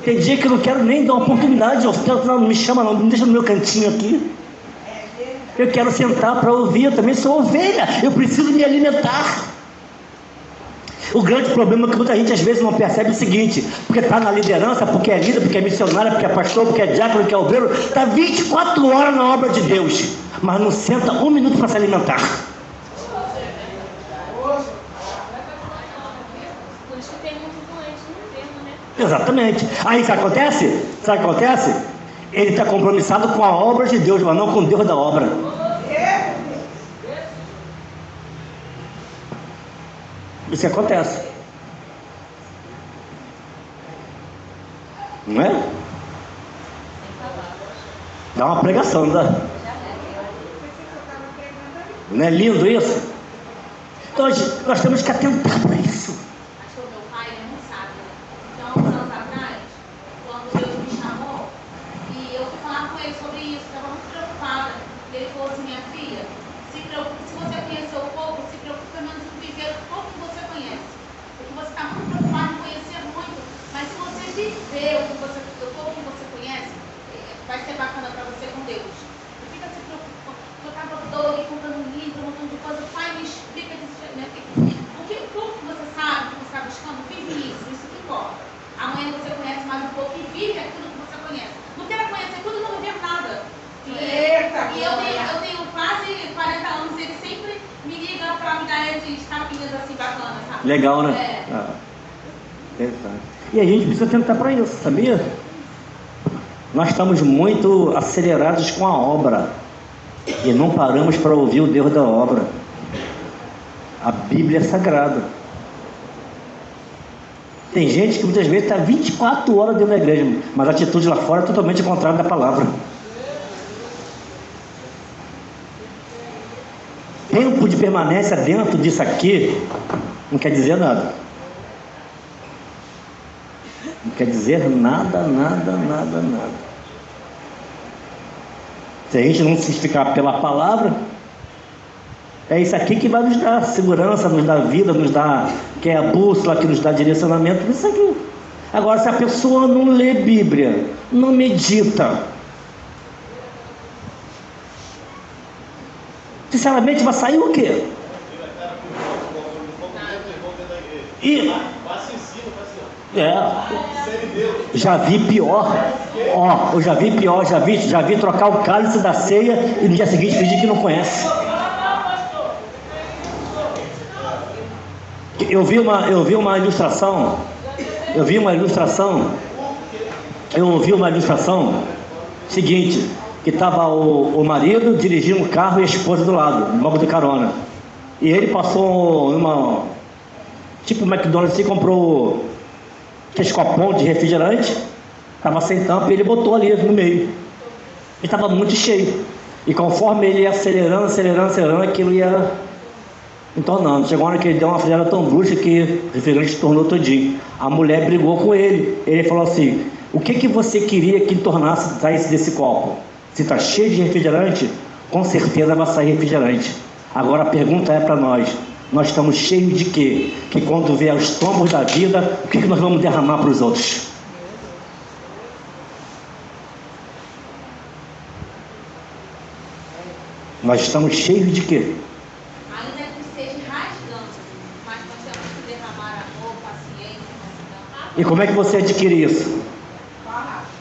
Tem dia que eu não quero nem dar uma oportunidade. Não me chama, não, me deixa no meu cantinho aqui. Eu quero sentar para ouvir. Eu também sou ovelha, eu preciso me alimentar. O grande problema é que muita gente às vezes não percebe o seguinte: porque está na liderança, porque é líder, porque é missionária, porque é pastor, porque é diácono, porque é obreiro, está 24 horas na obra de Deus, mas não senta um minuto para se alimentar. Por isso que tem muito doente no governo, né? Exatamente. Aí sabe o que acontece? Sabe o que acontece? Ele está compromissado com a obra de Deus, mas não com o Deus da obra. Isso acontece. Não é? Dá uma pregação, não dá? Não é lindo isso? Então nós temos que atentar para isso. Acho que o meu pai é muito sábio. Então, uns anos atrás, quando Deus me chamou, e eu fui falar com ele sobre isso, estava muito preocupada. Ele falou assim: minha filha, se preocupe, se você conheceu o povo, se preocupe pelo menos em viver o pouco que você conhece. Porque você está muito preocupado em conhecer muito, mas se você viver o pouco que você conhece, vai ser bacana para você com Deus. Não fica se preocupando. Eu estava doida, comprando um livro, um montão de coisa. Pai, me explica disso, né? Porque o pouco que você sabe, que você está buscando, vive isso que importa. Amanhã você conhece mais um pouco e vive aquilo que você conhece. Não queira conhecer tudo e não viver nada. E eu tenho quase 40 anos e ele sempre me liga para me dar esses tapinhas assim bacanas, sabe? Legal, né? Interessante. E a gente precisa tentar para isso, sabia? Nós estamos muito acelerados com a obra e não paramos para ouvir o Deus da obra. A Bíblia é sagrada. Tem gente que muitas vezes está 24 horas dentro da igreja, mas a atitude lá fora é totalmente contrária da palavra. Tempo de permanência dentro disso aqui não quer dizer nada. Não quer dizer nada. Se a gente não se ficar pela palavra, é isso aqui que vai nos dar segurança, nos dar vida, nos dar, que é a bússola, que nos dá direcionamento, isso aqui. Agora, se a pessoa não lê Bíblia, não medita, sinceramente vai sair o quê? Já vi pior. Eu já vi pior, já vi trocar o cálice da ceia e no dia seguinte fingir que não conhece. Eu vi uma ilustração seguinte, que estava o marido dirigindo um carro e a esposa do lado, no banco de carona. E ele passou numa, tipo McDonald's, e comprou aqueles copão de refrigerante, estava sem tampa e ele botou ali no meio. Ele estava muito cheio. E conforme ele ia acelerando, aquilo ia entornando. Chegou uma hora que ele deu uma frigideira tão brusca que o refrigerante tornou todinho. A mulher brigou com ele. Ele falou assim: o que você queria que entornasse, saísse desse copo? Se está cheio de refrigerante, com certeza vai sair refrigerante. Agora a pergunta é para nós: nós estamos cheios de quê? Que quando vier os tombos da vida, o que nós vamos derramar para os outros? Nós estamos cheios de quê? Ainda que seja rasgando, mas nós temos que derramar amor, paciência, mansidão. E como é que você adquire isso?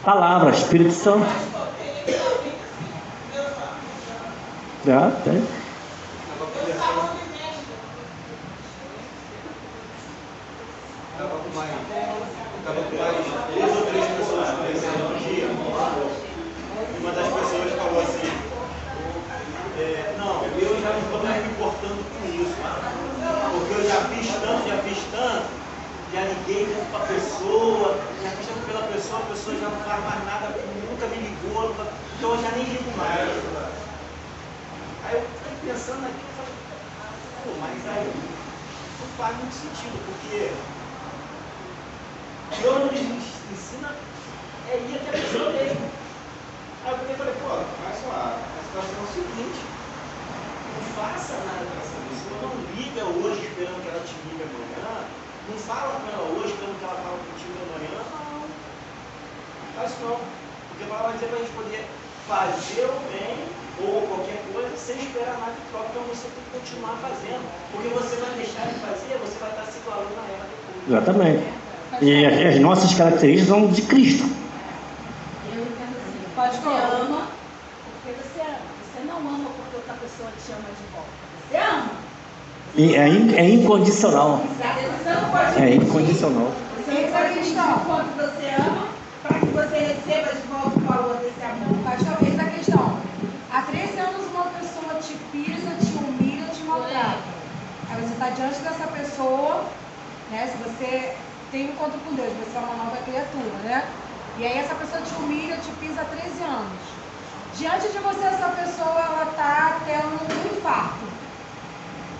Palavra, Espírito Santo. Tem. Estava com mais 2 ou 3 pessoas conversando um dia, e uma das pessoas falou assim: não, eu já não estou mais me importando com isso, porque eu já fiz tanto, já liguei tanto para a pessoa, já fiz tanto pela pessoa, a pessoa já não faz mais nada, nunca me ligou, então eu já nem ligo mais. faz muito sentido, porque Deus nos ensina ir até a pessoa mesmo. Aí eu falei, pô, olha só, a situação é o seguinte, não faça nada para essa pessoa, não liga hoje esperando que ela te ligue amanhã, não fala com ela hoje esperando que ela fale contigo amanhã, não. Não faz isso não. Porque a palavra vai dizer para a gente poder fazer o bem ou qualquer coisa sem esperar nada de troca, então você tem que continuar fazendo. Porque você vai deixar de fazer, você vai estar se igualando a ela depois. Exatamente. E as nossas características são de Cristo. Eu entendo assim, você ama porque você ama. Você não ama porque outra pessoa te ama de volta. Você ama. E é incondicional. É incondicional. Você não pode pedir quanto você ama para que você receba de volta o valor desse amor. Pastor, eis a questão. Há 13 anos uma pessoa te pisa, te humilha, te maltrata. Aí você está diante dessa pessoa, né? Se você tem um encontro com Deus, você é uma nova criatura, né? E aí essa pessoa te humilha, te pisa há 13 anos. Diante de você, essa pessoa, ela está tendo um infarto.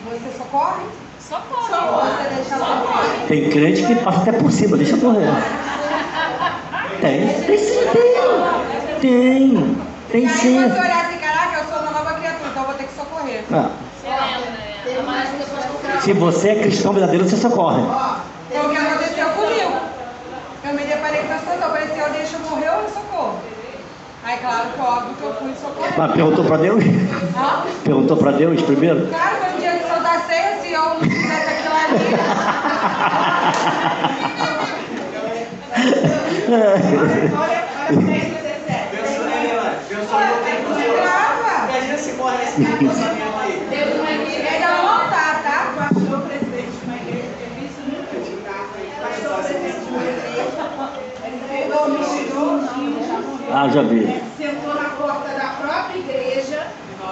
Você socorre? Socorre. Você deixa ela morrer? Tem crente que passa até por cima, deixa eu morrer. Tem sim. Tem sim. E aí você olhar assim, caraca, eu sou uma nova criatura, então eu vou ter que socorrer. Se você é cristão verdadeiro, você socorre. Foi o que aconteceu comigo. Eu me deparei com essa situação. Eu falei, se eu deixo morrer, eu socorro. Aí, claro que óbvio que eu fui socorrer. Mas perguntou para Deus? Perguntou para Deus primeiro? Cara, foi no dia de Santa Ceia, se eu não fizesse aquilo ali. Imagina se morre nesse casamento aí. Deus não é que ainda não tá? Pastor presidente de uma igreja, isso nunca te dá. Pastor presidente de uma igreja, ele pegou, me tirou, Já vi. sentou na porta da própria igreja,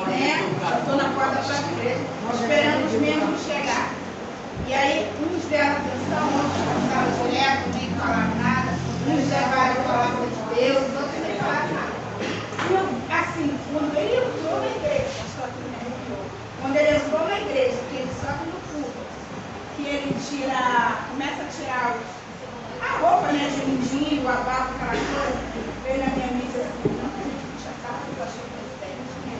né? Sentou na porta da própria igreja, esperando os membros chegar. E aí, uns deram atenção, outros passaram direto, nem falaram nada, uns levaram a palavra de Deus, outros nem falaram nada. E eu, assim, quando ele entrou na igreja, quando ele entrou na igreja, que ele sobe no culto, que ele começa a tirar a roupa, né, de lindinho, a barba, aquela coisa, veio na minha amiga assim, não, a gente puxa saco, eu achei presidente, né?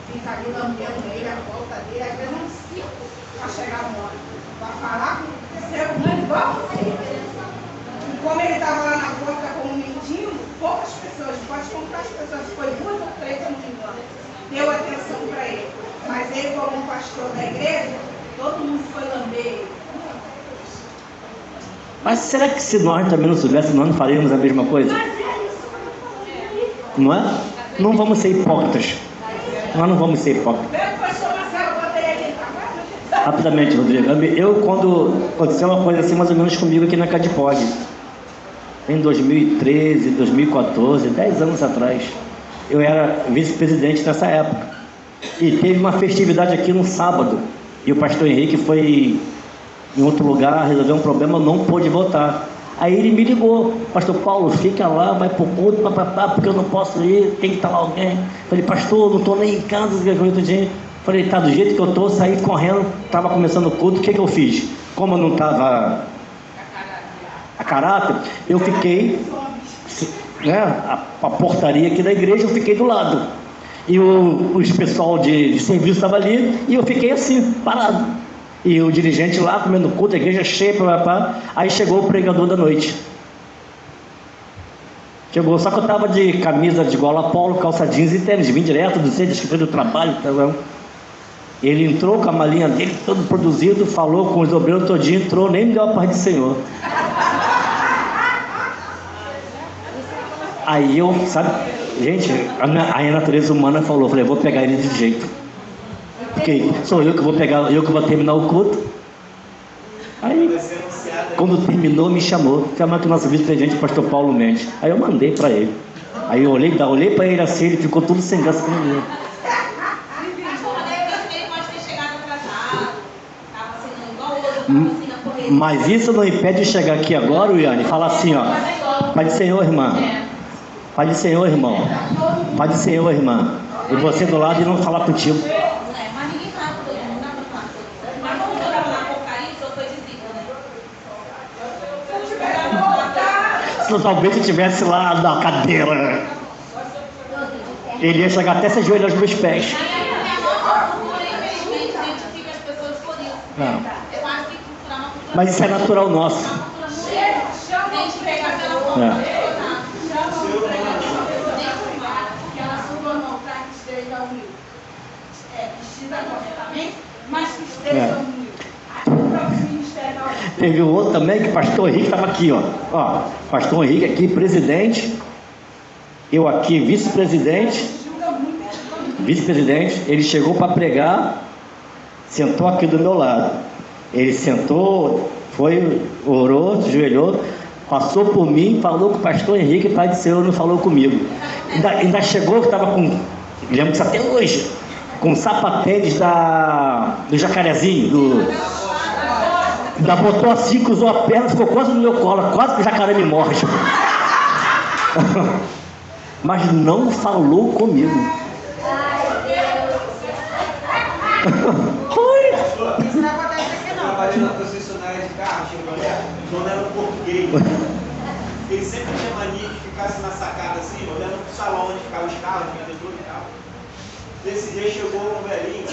Fica ali lambendo ele, a volta dele, às vezes uns 5 para chegar no ônibus, para falar com o ser humano igual você. E como ele estava lá na porta como mendigo, poucas pessoas, pode contar as pessoas, foi 2 ou 3, eu não me engano, deu atenção para ele. Mas ele, como um pastor da igreja, todo mundo foi lamber ele. Mas será que se nós também não soubéssemos, nós não faríamos a mesma coisa? Não é? Não vamos ser hipócritas. Nós não vamos ser hipócritas. Rapidamente, Rodrigo. Quando aconteceu uma coisa assim, mais ou menos comigo aqui na Cadipog, em 2013, 2014, 10 anos atrás, eu era vice-presidente nessa época. E teve uma festividade aqui no sábado. E o pastor Henrique foi em outro lugar, resolveu um problema, não pôde voltar. Aí ele me ligou, pastor Paulo, fica lá, vai pro culto, porque eu não posso ir, tem que estar lá alguém. Falei, pastor, não estou nem em casa, falei, tá do jeito que eu estou, saí correndo, estava começando o culto, o que eu fiz? Como eu não estava a caráter, eu fiquei, né, a portaria aqui da igreja, eu fiquei do lado. E os pessoal de serviço estava ali, e eu fiquei assim, parado. E o dirigente lá, comendo culto, a igreja cheia, aí chegou o pregador da noite. Chegou, só que eu estava de camisa de gola polo, calça jeans e tênis, vim direto do centro, que foi do trabalho. Ele entrou com a malinha dele, todo produzido, falou com os obreiros todinho, entrou, nem me deu a paz do Senhor. Aí eu, sabe, gente, a natureza humana falou, falei, vou pegar ele de jeito. Porque sou eu que vou pegar, eu que vou terminar o culto. Aí, quando terminou, me chamou. Chamar que o nosso vice-presidente, o pastor Paulo Mendes. Aí eu mandei para ele. Aí eu olhei para ele assim, ele ficou tudo sem graça comigo. Mas isso não impede de chegar aqui agora, Iane, e falar assim, ó. Pai do Senhor, irmã. Pai do Senhor, irmão. Pai do Senhor, irmã. E você do lado e não falar contigo. talvez eu estivesse lá na cadeira. Ele ia chegar até se ajoelhar aos meus pés. Não. Mas isso é natural nosso. Teve um outro também que o pastor Henrique estava aqui, ó. Pastor Henrique aqui, presidente. Eu aqui, vice-presidente. Ele chegou para pregar, sentou aqui do meu lado. Ele sentou, foi, orou, ajoelhou, passou por mim, falou com o pastor Henrique, pai do Senhor, não falou comigo. Ainda chegou que estava com, lembro disso até hoje, com sapatênis do Jacarezinho, ainda botou assim, cruzou a perna, ficou quase no meu colo, quase que o jacaré me morde. Mas não falou comigo. Isso não acontece aqui não. Trabalhando na concessionária de carro, não era um português. Ele sempre tinha mania de ficar assim na sacada, assim, olhando pro salão onde ficavam os carros, vendedor e tal. Desse dia chegou um velhinho,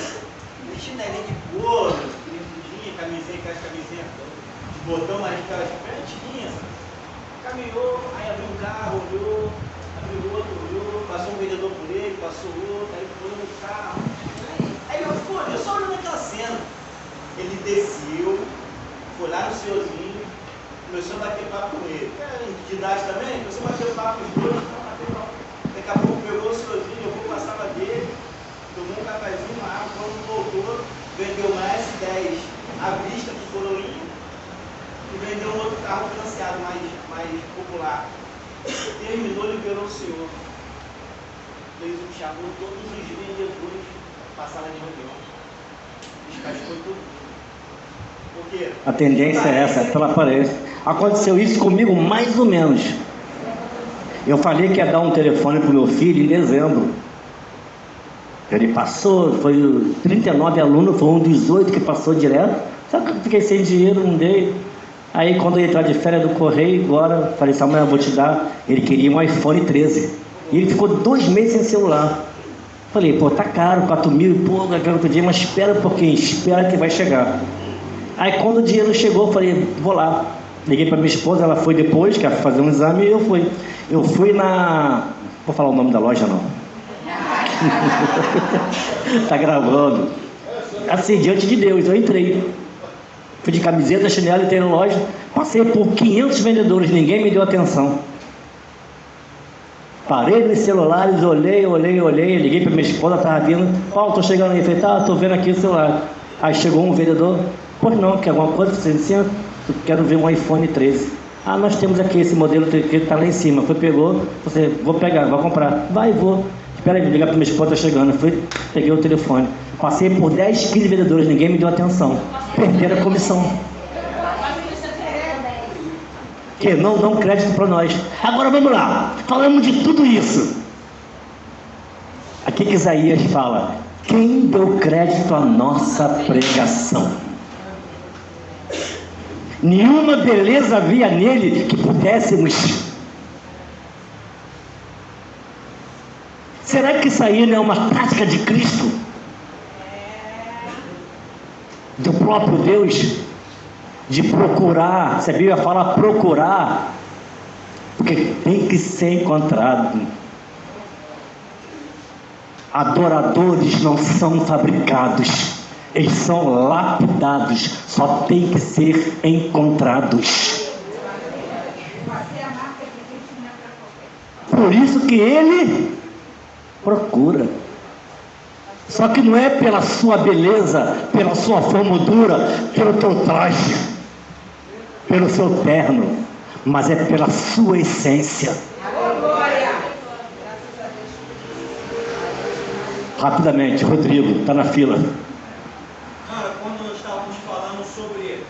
chinelinho de couro, camisinha, aquelas camisinhas de botão, mas aquelas pretinhas. Caminhou, aí abriu um carro, olhou, abriu outro, olhou, passou um vendedor por ele, passou outro, aí foi no carro. Aí eu só olhando aquela cena. Ele desceu, foi lá no senhorzinho, começou a bater papo com ele. De idade também, começou a bater papo com os dois, daqui a pouco pegou o senhorzinho, eu vou passar dele, tomou um cafezinho, uma água, quando voltou, vendeu uma S10 à vista pro coroinha e vendeu um outro carro financiado mais popular. Terminou, liberou o senhor. Chamou todos os vendedores passaram de reunião. Descascou tudo. Por quê? A tendência é essa, pela aparência. Aconteceu isso comigo mais ou menos. Eu falei que ia dar um telefone pro meu filho em dezembro. Ele passou, foi 39 alunos, foi um dos 8 que passou direto. Só que eu fiquei sem dinheiro, não dei. Aí quando eu ia entrar de férias do correio, agora, falei, Samuel, eu vou te dar. Ele queria um iPhone 13. E ele ficou 2 meses sem celular. Falei, pô, tá caro, 4 mil e pouco, aquele outro dia, mas espera um pouquinho, espera que vai chegar. Aí quando o dinheiro chegou, eu falei, vou lá. Liguei para minha esposa, ela foi depois, quer fazer um exame, e eu fui. Eu fui na... Vou falar o nome da loja, não. Tá gravando. Assim, diante de Deus, eu entrei. Fui de camiseta, chinelo, entrei na loja. Passei por 500 vendedores, ninguém me deu atenção. Parei nos celulares, olhei, liguei para minha esposa, estava vindo. Paulo, tô chegando aí. Falei, tá, tô vendo aqui o celular. Aí chegou um vendedor. Pois não, quer alguma coisa? Você disse, quero ver um iPhone 13. Ah, nós temos aqui esse modelo que está lá em cima. Foi, pegou, você, vou pegar, vou comprar. Vai, vou. Espera aí, vou ligar para minha esposa, tá chegando. Fui, peguei o telefone. Passei por 10, 15 vendedores, ninguém me deu atenção. Perderam a comissão. Que não dão crédito para nós. Agora vamos lá, falamos de tudo isso. Aqui que Isaías fala: quem deu crédito à nossa pregação? Nenhuma beleza havia nele que pudéssemos. Será que isso aí não é uma prática de Cristo? Do próprio Deus? De procurar, se a Bíblia fala procurar, porque tem que ser encontrado. Adoradores não são fabricados, eles são lapidados, só tem que ser encontrados. Por isso que ele procura. Só que não é pela sua beleza, pela sua formosura, pelo teu traje, pelo seu terno, mas é pela sua essência. Rapidamente, Rodrigo, está na fila. Cara, quando estávamos falando sobre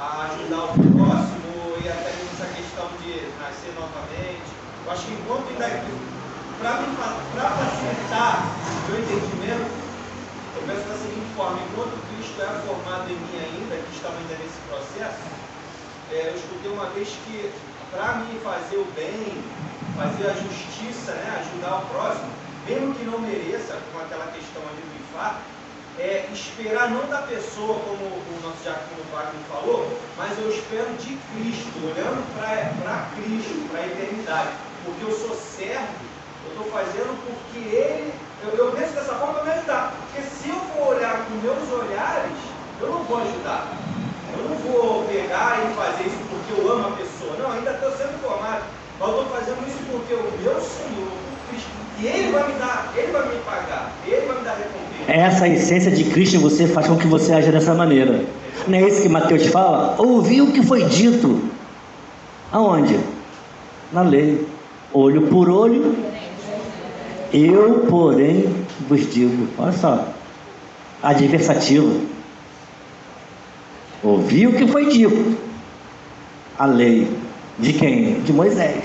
ajudar o próximo e até mesmo essa questão de nascer novamente, eu acho que enquanto ainda para facilitar o meu entendimento, eu penso da seguinte forma: enquanto Cristo é formado em mim ainda, que estamos ainda nesse processo, eu escutei uma vez que para mim fazer o bem, fazer a justiça, né, ajudar o próximo, mesmo que não mereça, com aquela questão ali do IFA, é esperar não da pessoa, como o nosso diácono Wagner falou, mas eu espero de Cristo, olhando para Cristo, para a eternidade. Porque eu sou servo, eu estou fazendo porque Ele, eu penso dessa forma para me ajudar. Porque se eu for olhar com meus olhares, eu não vou ajudar. Eu não vou pegar e fazer isso porque eu amo a pessoa. Não, ainda estou sendo formado. Mas eu estou fazendo isso porque o meu Senhor, Cristo, e Ele vai me dar, Ele vai me pagar, Ele vai me dar recompensa. Essa essência de Cristo em você faz com que você aja dessa maneira. Não é isso que Mateus fala? Ouviu o que foi dito. Aonde? Na lei. Olho por olho. Eu, porém, vos digo. Olha só. Adversativo. Ouviu o que foi dito. A lei. De quem? De Moisés.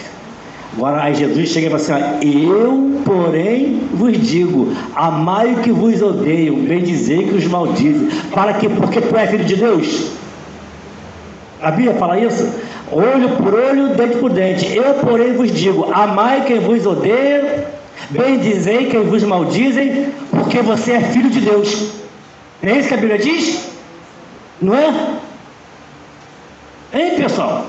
Agora aí Jesus chega e fala assim: eu, porém, vos digo, amai o que vos odeiam, bendizei que os maldizem. Para quê? Porque tu és filho de Deus. A Bíblia fala isso? Olho por olho, dente por dente. Eu, porém, vos digo, amai quem vos odeia, bendizei quem vos maldizem, porque você é filho de Deus. Não é isso que a Bíblia diz? Não é? Hein, pessoal?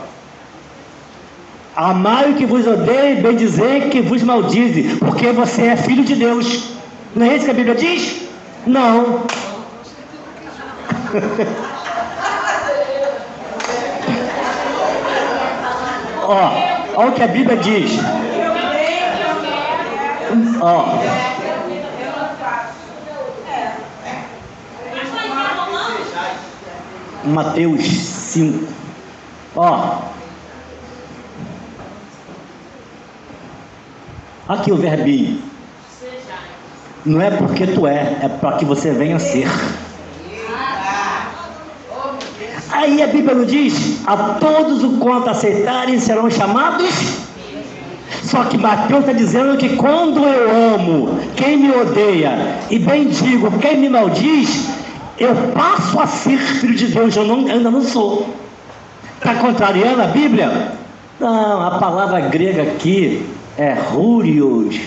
Amai o que vos odeia, bendizei que vos maldize, porque você é filho de Deus. Não é isso que a Bíblia diz? Não. Ó o que a Bíblia diz. Ó. Mateus 5. Ó. Aqui o verbinho. Não é porque tu é para que você venha a ser. Aí a Bíblia não diz: a todos o quanto aceitarem serão chamados. Só que Mateus está dizendo que quando eu amo quem me odeia e bendigo quem me maldiz, eu passo a ser filho de Deus. Eu ainda não sou. Está contrariando a Bíblia? Não, a palavra grega aqui é Hurios.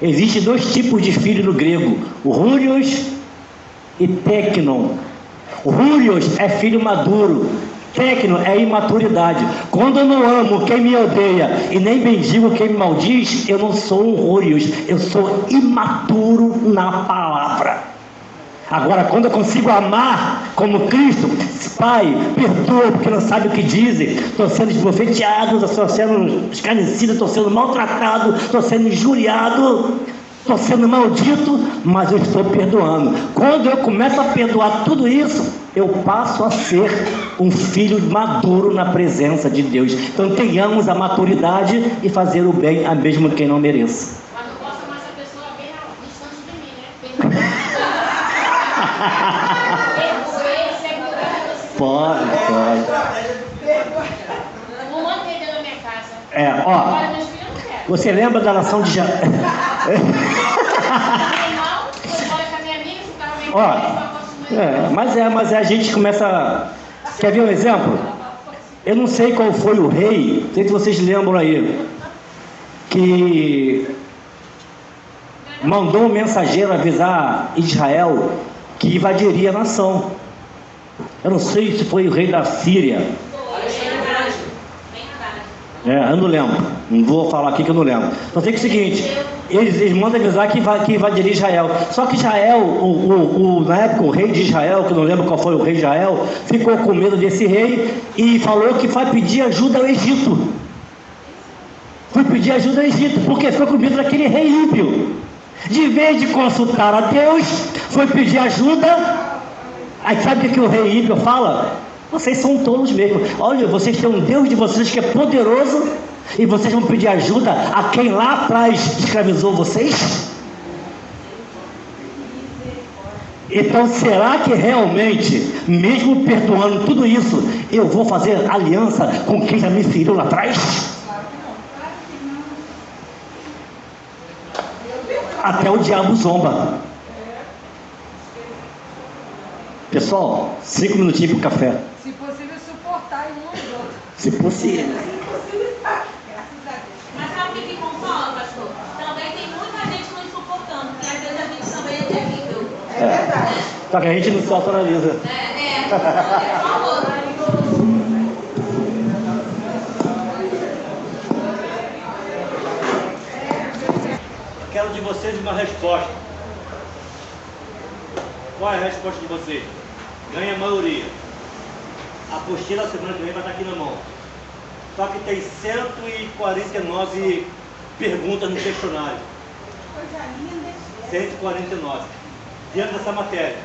Existem dois tipos de filho no grego: o Hurios e Teknon. O Hurios é filho maduro, Teknon é imaturidade. Quando eu não amo quem me odeia e nem bendigo quem me maldiz, eu não sou um Hurios, eu sou imaturo na palavra. Agora, quando eu consigo amar como Cristo, Pai, perdoa porque não sabe o que dizem, estou sendo esbofeteado, estou sendo escarnecido, estou sendo maltratado, estou sendo injuriado, estou sendo maldito, mas eu estou perdoando. Quando eu começo a perdoar tudo isso, eu passo a ser um filho maduro na presença de Deus. Então tenhamos a maturidade e fazer o bem a mesmo quem não mereça. Mas não posso amar essa pessoa bem distante de mim, né? Pode. Não manda ele na minha casa. Agora meus filhos não querem. Você lembra da nação de Jacó? Mas a gente começa. Quer ver um exemplo? Eu não sei qual foi o rei, não sei se vocês lembram aí, que mandou um mensageiro avisar Israel que invadiria a nação. Eu não sei se foi o rei da Síria. Eu não lembro. Não vou falar aqui que eu não lembro. Só sei que é o seguinte: eles mandam avisar que invadiria Israel. Só que Israel, na época, o rei de Israel, que eu não lembro qual foi o rei de Israel, ficou com medo desse rei e falou que vai pedir ajuda ao Egito. Foi pedir ajuda ao Egito, porque ficou com medo daquele rei ímpio. De vez de consultar a Deus, foi pedir ajuda. Aí sabe o que o rei ímpio fala? Vocês são tolos mesmo. Olha, vocês têm um Deus de vocês que é poderoso e vocês vão pedir ajuda a quem lá atrás escravizou vocês? Então será que realmente, mesmo perdoando tudo isso, eu vou fazer aliança com quem já me feriu lá atrás? Até o diabo zomba. Pessoal, 5 minutinhos para o café. Se possível, suportar e um aos outros. Se possível. Graças a Deus. Mas sabe o que consola, pastor? Também tem muita gente nos suportando, porque às vezes a gente também é terrível. É verdade. Só que a gente não se autoriza. É famoso. Quero de vocês uma resposta. Qual é a resposta de vocês? Ganha a maioria. A apostila semana que vem vai estar aqui na mão. Só que tem 149 perguntas no questionário. Coisa linda. 149. Diante dessa matéria.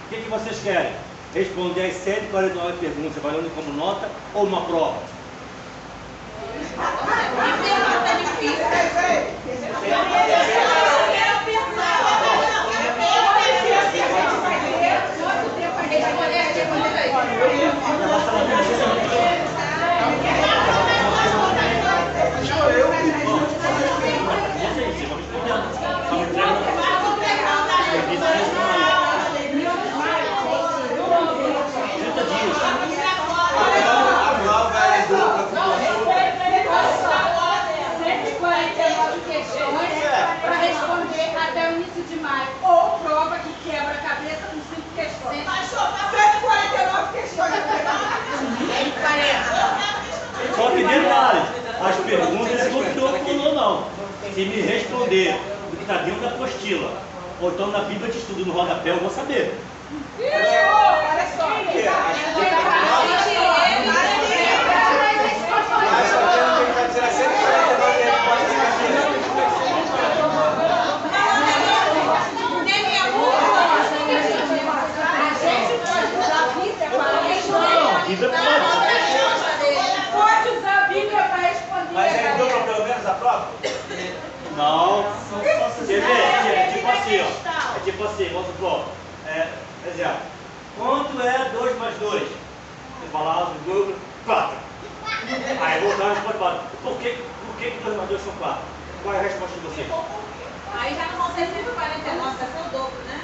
O que vocês querem? Responder as 149 perguntas, valendo como nota ou uma prova? Para responder até o início de maio. Ou prova que quebra a cabeça com 5 questões. 149 questões. Só que detalhe, as perguntas não estão falando não. Se me responder o que está dentro da apostila, ou então na Bíblia de estudo no rodapé, eu vou saber. Olha só. Pode usar a Bíblia para responder. Mas ele deu pelo menos a prova? Não. Você vê, é tipo assim, ó. É tipo assim, vamos supor. Exemplo. Quanto é 2 mais 2? Você fala lá no Google, 4. Aí voltar a responder 4. Por que 2 mais 2 são 4? Qual é a resposta de vocês? Aí já não vão ser 149, vai ser o dobro, né?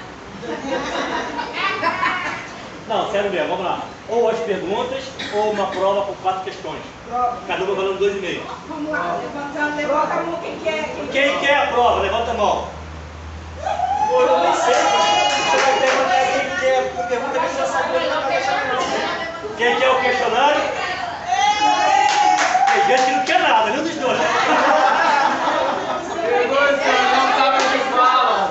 Não, sério mesmo, vamos lá. Ou as perguntas, ou uma prova com 4 questões. Cada uma valendo 2,5. Vamos lá, levanta a mão quem quer. Quem quer a prova? Levanta a mão. Pô, eu nem sei. Você vai perguntar quem quer. Pergunta que você já sabe. Quem quer o questionário? Tem gente que não quer nada, nenhum dos dois. Não sabe o que fala.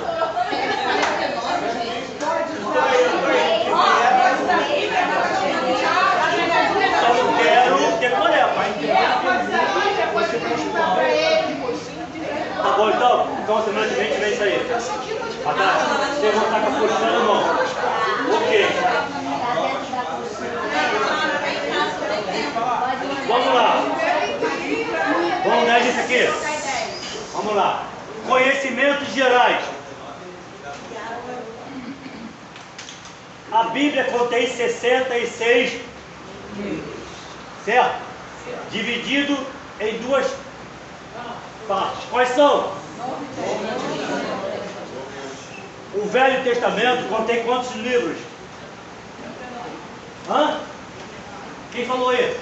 Só não quero decorar, mas tá bom, então semana que vem tiver isso aí. Atrás, você não tá com a postura na mão. Ok. Vamos lá. Vamos dar isso aqui. Vamos lá. Conhecimentos gerais. A Bíblia contém 66, certo? Dividido em 2 partes. Quais são? O Velho Testamento contém quantos livros? Hã? Quem falou isso?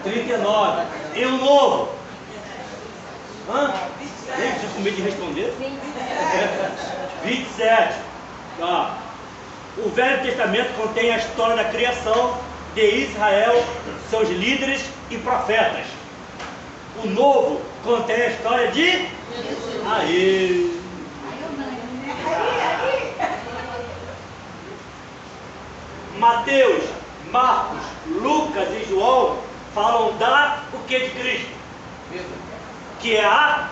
39. E o Novo? Hã? Gente, você com medo de responder? 27. Tá. O Velho Testamento contém a história da criação de Israel, seus líderes e profetas. O Novo contém a história de... Aê! Mateus, Marcos, Lucas e João falam o que de Cristo? Que é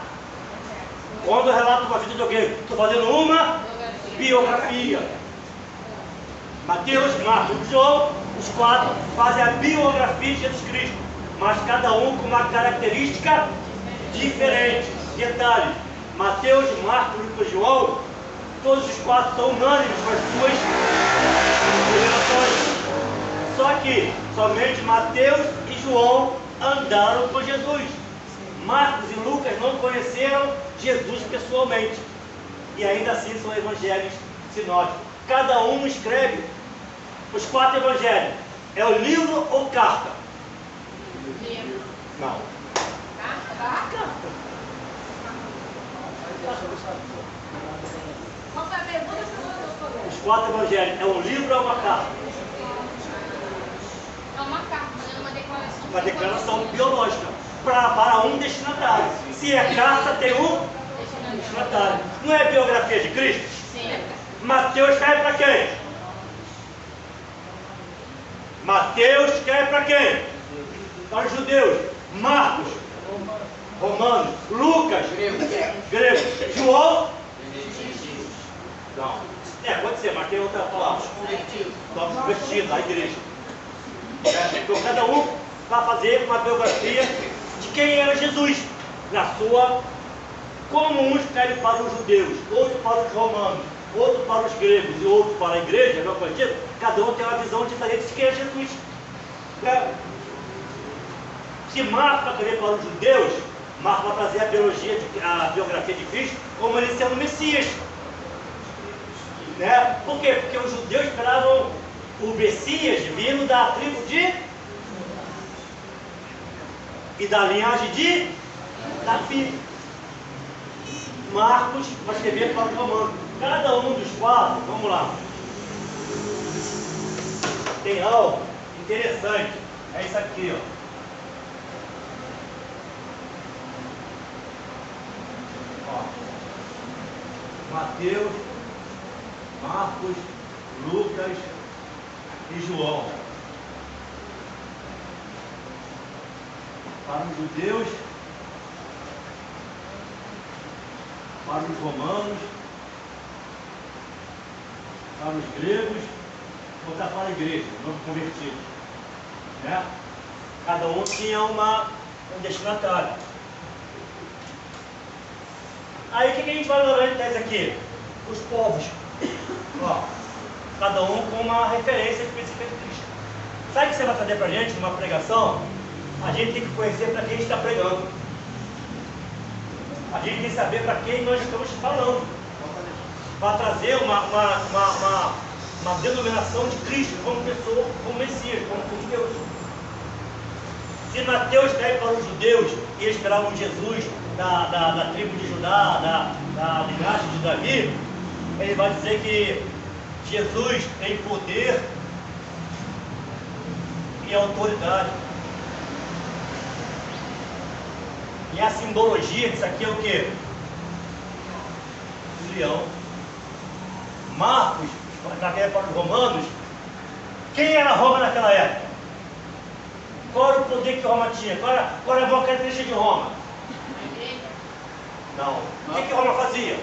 quando eu relato uma vida de alguém, estou fazendo uma biografia. Mateus, Marcos e João, os 4 fazem a biografia de Jesus Cristo, mas cada um com uma característica diferente. Detalhe, Mateus, Marcos, Lucas e João, todos os 4 são unânimes com as suas revelações. Só que somente Mateus e João andaram com Jesus. Marcos e Lucas não conheceram Jesus pessoalmente. E ainda assim são evangelhos sinóticos. Cada um escreve os 4 evangelhos. É o livro ou carta? Livro. Não. Carta? Qual foi a pergunta que você falou? Os 4 evangelhos, é um livro ou uma carta? É uma carta, fazendo uma declaração. Uma declaração biológica para um destinatário. Se é carta, tem um destinatário. Não é biografia de Cristo? Sim. Mateus cai para quem? Mateus cai para quem? Para os judeus. Marcos, romanos. Lucas, grego. João, não. Pode ser, mas tem outra palavra. Novos convertidos, a igreja. Então cada um vai fazer uma biografia de quem era Jesus, na sua, como um escreve para os judeus, outro para os romanos, outro para os gregos e outro para a igreja, não contigo, cada um tem uma visão diferente de quem é Jesus. Se Marcos vai querer para os judeus, Marcos vai trazer a biografia de Cristo como ele sendo o Messias. Por quê? Porque os judeus esperavam o Messias vindo da tribo de e da linhagem de Davi. Marcos vai escrever para os romanos. Cada um dos 4, vamos lá, tem algo interessante. É isso aqui, ó. Mateus, Marcos, Lucas e João. Para os judeus, para os romanos, para os gregos, botar para a igreja, novos convertidos. Cada um tinha um destinatário. Aí o que a gente vai analisar isso aqui? Os povos. Cada um com uma referência específica de Cristo. Sabe o que você vai fazer para a gente numa pregação? A gente tem que conhecer para quem está pregando. A gente tem que saber para quem nós estamos falando. Para trazer uma denominação de Cristo como pessoa, como Messias, como Deus. Se Mateus escreve para os judeus e eles esperavam Jesus da tribo de Judá, da linhagem de Davi, ele vai dizer que Jesus tem poder e autoridade. E a simbologia disso aqui é o quê? O leão. Marcos, para os romanos, quem era Roma naquela época? Qual era o poder que Roma tinha? Qual era a boa característica de Roma? Não. O que Roma fazia?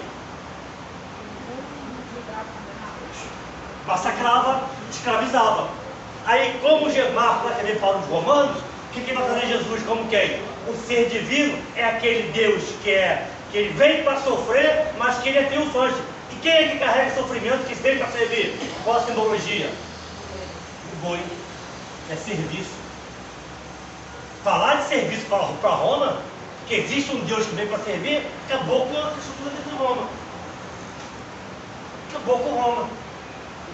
Massacrava, escravizava. Aí, como Marcos vai querer para os romanos, o que vai fazer Jesus como quem? O ser divino é aquele Deus que ele vem para sofrer, mas que ele é triunfante. E quem é que carrega sofrimento, que vem para servir? Qual a simbologia? O boi. É serviço. Falar de serviço para Roma, que existe um Deus que vem para servir, acabou com a estrutura de Roma. Acabou com Roma.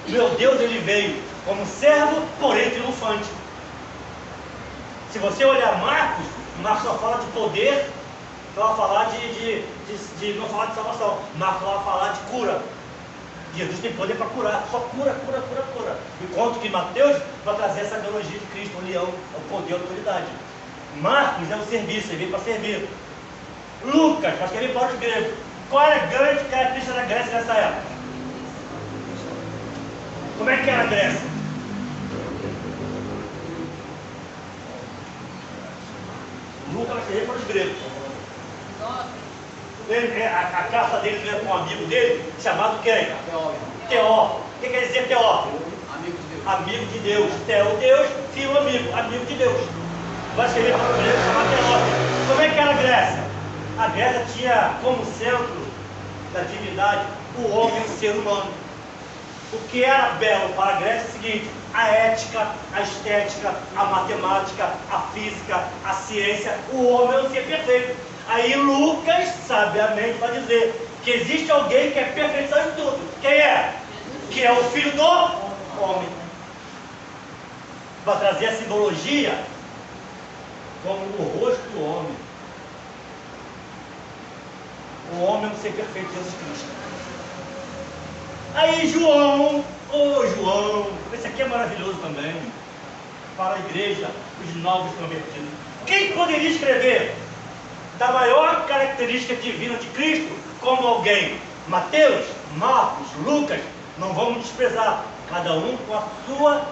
Meu Deus, ele veio como servo, porém triunfante. Se você olhar Marcos só fala de poder, só vai falar não falar de salvação. Marcos vai falar de cura. Jesus tem poder para curar, só cura. Enquanto que Mateus vai trazer essa analogia de Cristo, o leão, é o poder e a autoridade. Marcos é o serviço, ele veio para servir. Lucas vai escrever para os gregos. Qual era a grande característica da Grécia nessa época? Como é que era a Grécia? Lucas vai escrever para os gregos. A carta dele veio com um amigo dele, chamado quem? Teó. O que quer dizer Teó? Amigo de Deus. Teó, Deus, filho, amigo de Deus. Vai escrever para os gregos, chamado Teó. Como é que era a Grécia? A Grécia tinha como centro da divindade o homem, o ser humano. O que era belo para a Grécia é o seguinte: a ética, a estética, a matemática, a física, a ciência. O homem é um ser perfeito. Aí Lucas, sabiamente, vai dizer que existe alguém que é perfeição em tudo. Quem é? Que é o Filho do Homem. para trazer a simbologia como o rosto do homem. O homem é um ser perfeito, Jesus Cristo. Aí João, João, esse aqui é maravilhoso também, para a igreja, os novos convertidos. Quem poderia escrever da maior característica divina de Cristo como alguém? Mateus, Marcos, Lucas, não vamos desprezar, cada um com a sua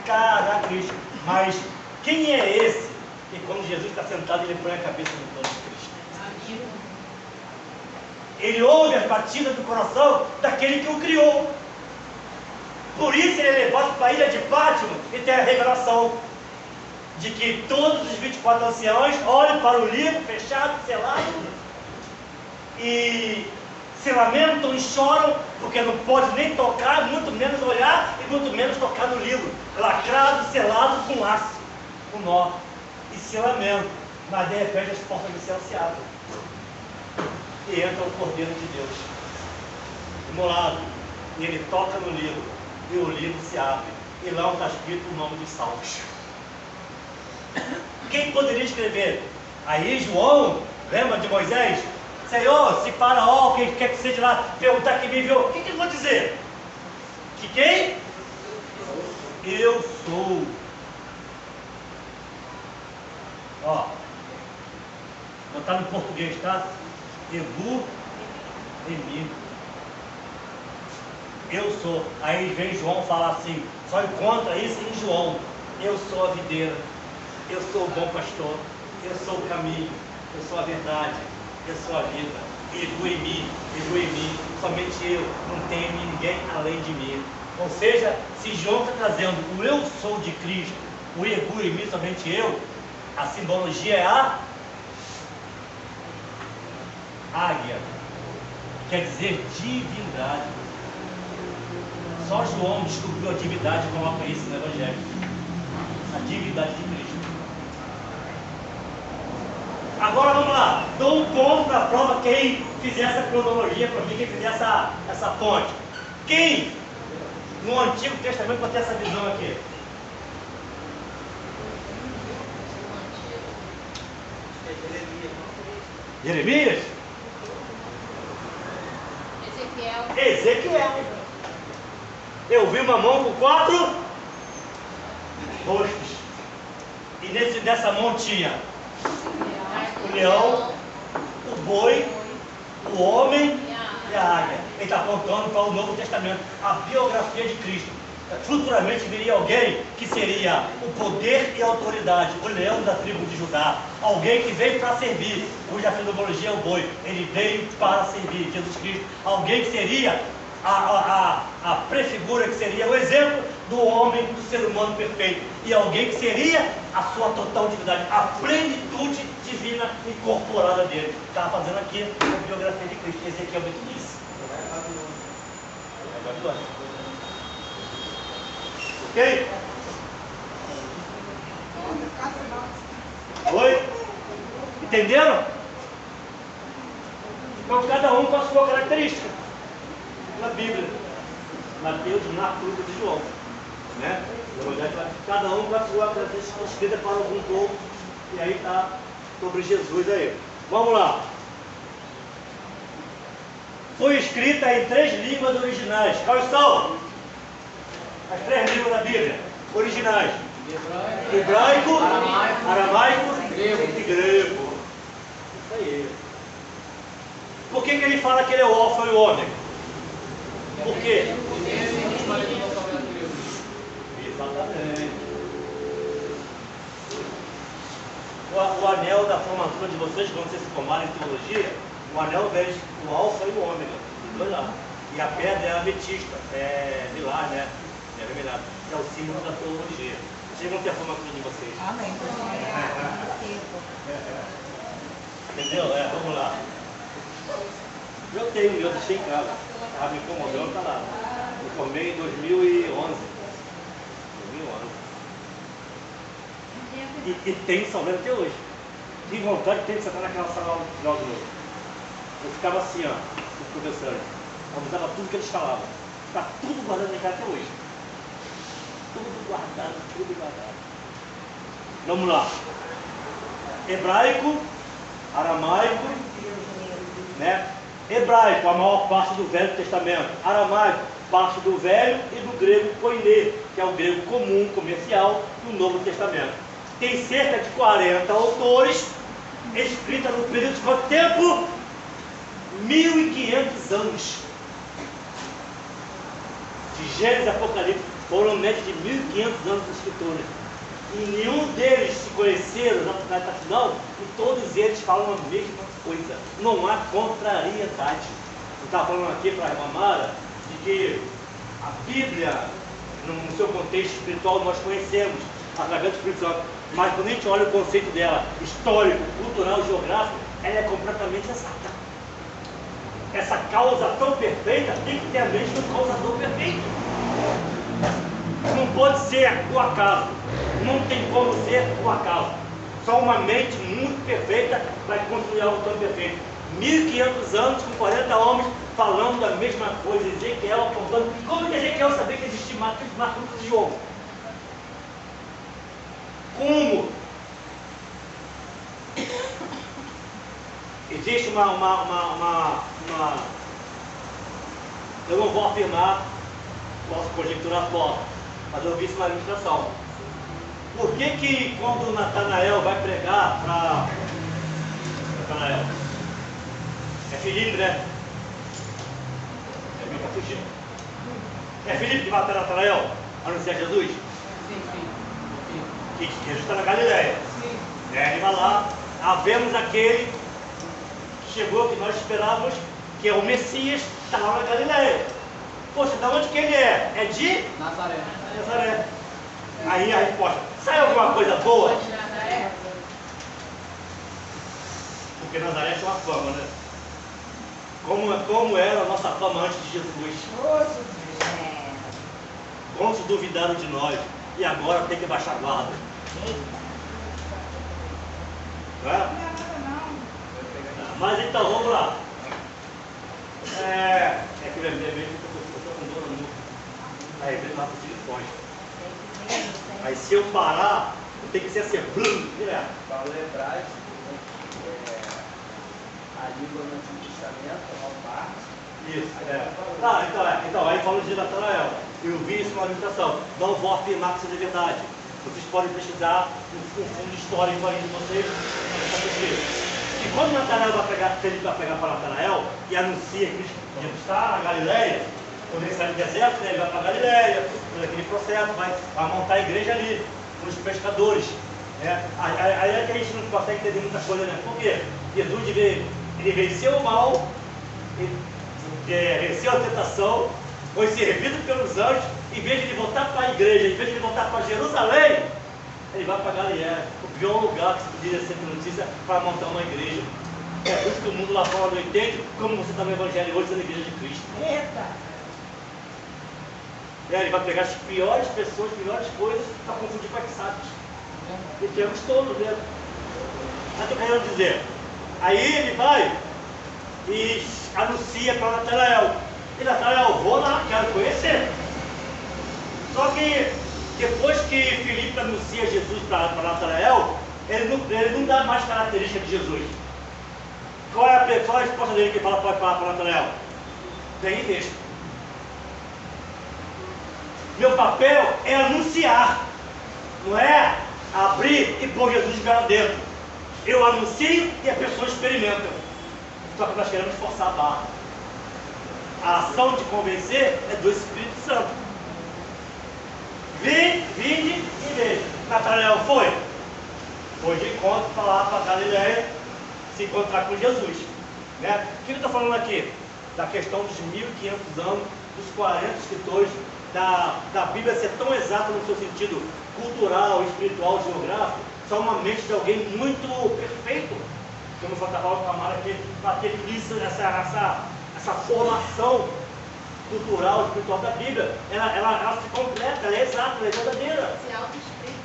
característica. Mas quem é esse que quando Jesus está sentado ele põe a cabeça no trono de Cristo? Ele ouve as batidas do coração daquele que o criou. Por isso ele é levado para a ilha de Pátimo e tem a revelação de que todos os 24 anciãos olham para o livro fechado, selado, e se lamentam e choram, porque não pode nem tocar, muito menos olhar e muito menos tocar no livro, lacrado, selado com laço, com nó, e se lamentam, mas de repente as portas do céu se abrem e entra o Cordeiro de Deus, imolado, e ele toca no livro, e o livro se abre, e lá está escrito o nome dos salvos. Quem poderia escrever? Aí João, lembra de Moisés? Senhor, se Faraó, quem quer que seja lá, perguntar quem me viu, o que eles vão dizer? Que quem? Eu sou. Ó, botar no português, tá? Ebu, Emi. Eu sou. Aí vem João falar assim, só encontra isso em João. Eu sou a videira, eu sou o bom pastor, eu sou o caminho, eu sou a verdade, eu sou a vida. Ebu em mim, somente eu, não tem ninguém além de mim. Ou seja, se João está trazendo o eu sou de Cristo, o Ebu em mim, somente eu, a simbologia é a águia, quer dizer divindade. Só João descobriu a divindade, coloca isso no Evangelho, a divindade de Cristo. Agora vamos lá, dou um ponto para a prova quem fizer essa cronologia para mim, quem fizer essa ponte. Quem no Antigo Testamento vai ter essa visão aqui? Jeremias? Ezequiel. Eu vi uma mão com 4 rostos. E nessa mão tinha o leão, o boi, o homem e a águia. Ele está apontando para o Novo Testamento, a biografia de Cristo. Futuramente viria alguém que seria o poder e a autoridade, o leão da tribo de Judá, alguém que veio para servir, cuja simbologia é o boi, ele veio para servir, Jesus Cristo, alguém que seria a prefigura, que seria o exemplo do homem, do ser humano perfeito, e alguém que seria a sua total divindade, a plenitude divina incorporada dele. Estava fazendo aqui a biografia de Cristo, Ezequiel muito disse. Ok? Oi? Entenderam? Então cada um com a sua característica na Bíblia. Mateus, Marcos, Lucas e João, né? Cada um com a sua característica escrita para algum povo. E aí está sobre Jesus aí. Vamos lá. Foi escrita em 3 línguas originais. Quais são? As 3 línguas da Bíblia originais: hebraico, aramaico e grego. Isso aí. Por que ele fala que ele é o alfa e o ômega? Por quê? Exatamente. O anel da formatura de vocês, quando vocês se formarem em teologia, o anel vem o alfa e o ômega. Dois lá. E a pedra é a ametista, é lilás, né? É vermelhado. É o símbolo da teologia. Vocês vão ter a formatura de vocês. Amém. Entendeu? Vamos lá. Eu tenho, eu deixei em casa. Estava me incomodando, tá lá. Eu formei em 2011. E tem salvando até hoje. Que vontade tem de sentar naquela sala no final do ano. Eu ficava assim, ó, os professores. Eu usava tudo que eles falavam. Está tudo guardado em casa até hoje. Tudo guardado, tudo guardado. Vamos lá. Hebraico, aramaico, né? Hebraico, a maior parte do Velho Testamento. Aramaico, parte do Velho, e do grego koiné, que é o grego comum, comercial, do Novo Testamento. Tem cerca de 40 autores, escrita no período de quanto tempo? 1500 anos. De Gênesis e Apocalipse, foram média de 1500 anos de escritores. E nenhum deles se conheceram na data final, e todos eles falam a mesma coisa. Não há contrariedade. Eu estava falando aqui para a irmã Mara de que a Bíblia, no seu contexto espiritual, nós conhecemos através do Espírito Santo. Mas quando a gente olha o conceito dela, histórico, cultural, geográfico, ela é completamente exata. Essa causa tão perfeita tem que ter a mente do causador perfeito. Não pode ser o acaso. Não tem como ser o acaso. Só uma mente muito perfeita vai construir algo tão perfeito. 1500 anos com 40 homens falando da mesma coisa. Ezequiel apontando. Como que Ezequiel sabia que existia Marcos de João? Como? Existe eu não vou afirmar, posso conjecturar fora, mas eu vi isso na ilustração. Por que quando Natanael vai pregar para Natanael? É Filipe, né? É fugir. É Filipe que vai até Natanael anunciar Jesus? Sim. Que Jesus está na Galileia. Sim. Ele vai lá, havemos aquele que chegou, que nós esperávamos, que é o Messias, está lá na Galileia. Poxa, de onde que ele é? É de? Nazaré. Nazaré. Aí a resposta, sai alguma coisa boa? Porque Nazaré tinha uma fama, né? Como era a nossa fama antes de Jesus? Quantos duvidaram de nós? E agora tem que baixar a guarda. Não é? Mas então, vamos lá. É que eu estou com dor no mundo. Aí, vem lá para o telefone. Aí se eu parar, eu tenho que ser assim, direto. Paulo hebraico, a língua no Antigo Testamento, é uma parte. Isso, então, aí fala de Natanael. Eu vi isso na ilustração. Não vou afirmar que isso é verdade. Vocês podem pesquisar um fundo histórico aí de vocês. E quando Natanael vai pegar para Natanael e anuncia que Jesus está na Galileia, quando ele sai do deserto, né, ele vai para a Galileia, todo aquele processo, vai montar a igreja ali, com os pescadores. Né? Aí é que a gente não consegue entender muita coisa, né? Por quê? Jesus ele venceu o mal, venceu a tentação, foi servido pelos anjos, em vez de ele voltar para a igreja, em vez de ele voltar para Jerusalém, ele vai para Galileia, o pior lugar que se poderia ser notícia para montar uma igreja. É por isso que o mundo lá fora não entende como você está no Evangelho hoje sendo a igreja de Cristo. Eita! Ele vai pegar as piores pessoas, as piores coisas para confundir com as sábios. E temos todos dentro. Mas estou querendo dizer, aí ele vai e anuncia para Natanael. E Natanael, vou lá, quero conhecer. Só que depois que Filipe anuncia Jesus para Natanael, ele não dá mais característica de Jesus. Qual é a resposta dele que fala para Natanael? Vem e veja. Meu papel é anunciar, não é abrir e pôr Jesus lá dentro. Eu anuncio e a pessoa experimenta. Só que nós queremos forçar a barra. A ação de convencer é do Espírito Santo. Vinde e veja. Natanael foi de encontro para lá, para Galileia, se encontrar com Jesus. Né? O que eu estou falando aqui? Da questão dos 1500 anos, dos 40 escritores, da Bíblia ser tão exata no seu sentido cultural, espiritual, geográfico, só uma mente de alguém muito perfeito. Como eu estava falando com a Mara, para ter isso, essa formação cultural, espiritual da Bíblia, ela se completa, ela é exata, ela é verdadeira.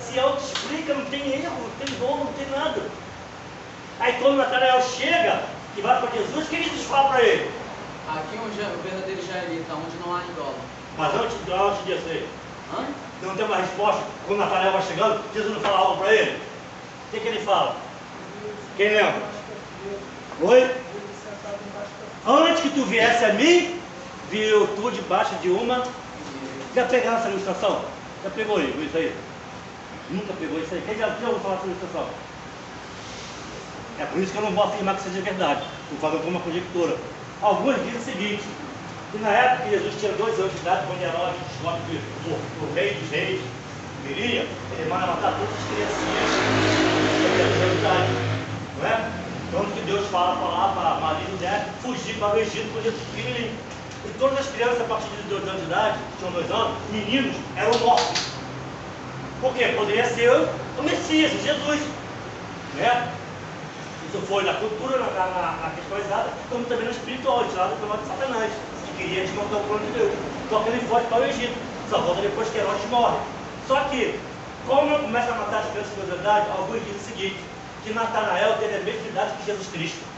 Se auto-explica, não tem erro, não tem dor, não tem nada. Aí quando Natanael chega e vai para Jesus, o que Jesus fala para ele? Aqui onde é o verdadeiro israelita, onde não há ídolo. Mas antes de dizer, não tem uma resposta, quando Natanael vai chegando, Jesus não fala algo para ele? O que ele fala? Quem lembra? Oi? Antes que tu viesse a mim, viu tu debaixo de uma... Já pegaram essa ilustração? Já pegou isso aí? Nunca pegou isso aí? Quem já ouviu falar essa ilustração? É por isso que eu não vou afirmar que seja verdade. Estou falando com uma conjectura. Alguns dizem o seguinte, que na época que Jesus tinha 2 anos de idade, quando Herodes descobre que o rei dos reis viria, ele manda matar todas as criancinhas de 2 anos de idade. Não é? Tanto que Deus fala para Maria e José fugir para o Egito com Jesus pequenininho. E todas as crianças a partir de 2 anos de idade, tinham 2 anos, meninos, eram mortos. Por quê? Poderia ser o Messias, o Jesus. Né? Isso foi na cultura, na questão exata, como também no espiritual, tirado pelo lado de Satanás, que queria desmontar o plano de Deus. Só que ele foge para o Egito, só volta depois que Herodes morre. Só que, como começa a matar as crianças de 2 anos de idade, alguns dizem o seguinte, que Natanael teve a mesma idade que Jesus Cristo.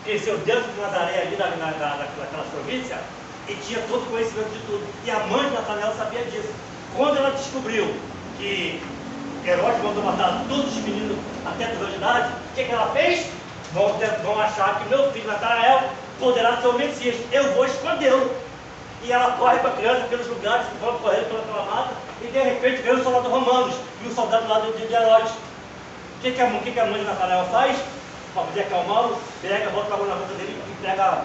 Cresceu dentro de Nazaré, ali naquela província, e tinha todo o conhecimento de tudo. E a mãe de Natanael sabia disso. Quando ela descobriu que Herodes mandou matar todos os meninos até 2 anos de idade, o que ela fez? Vão achar que meu filho Natanael poderá ser o Messias, eu vou escondê-lo. E ela corre para a criança pelos lugares, vão correndo pela mata, e de repente vem os soldados romanos e o soldado lá de Herodes. O que a mãe de Natanael faz? Para poder acalmá-lo, pega, bota a mão na boca dele e pega,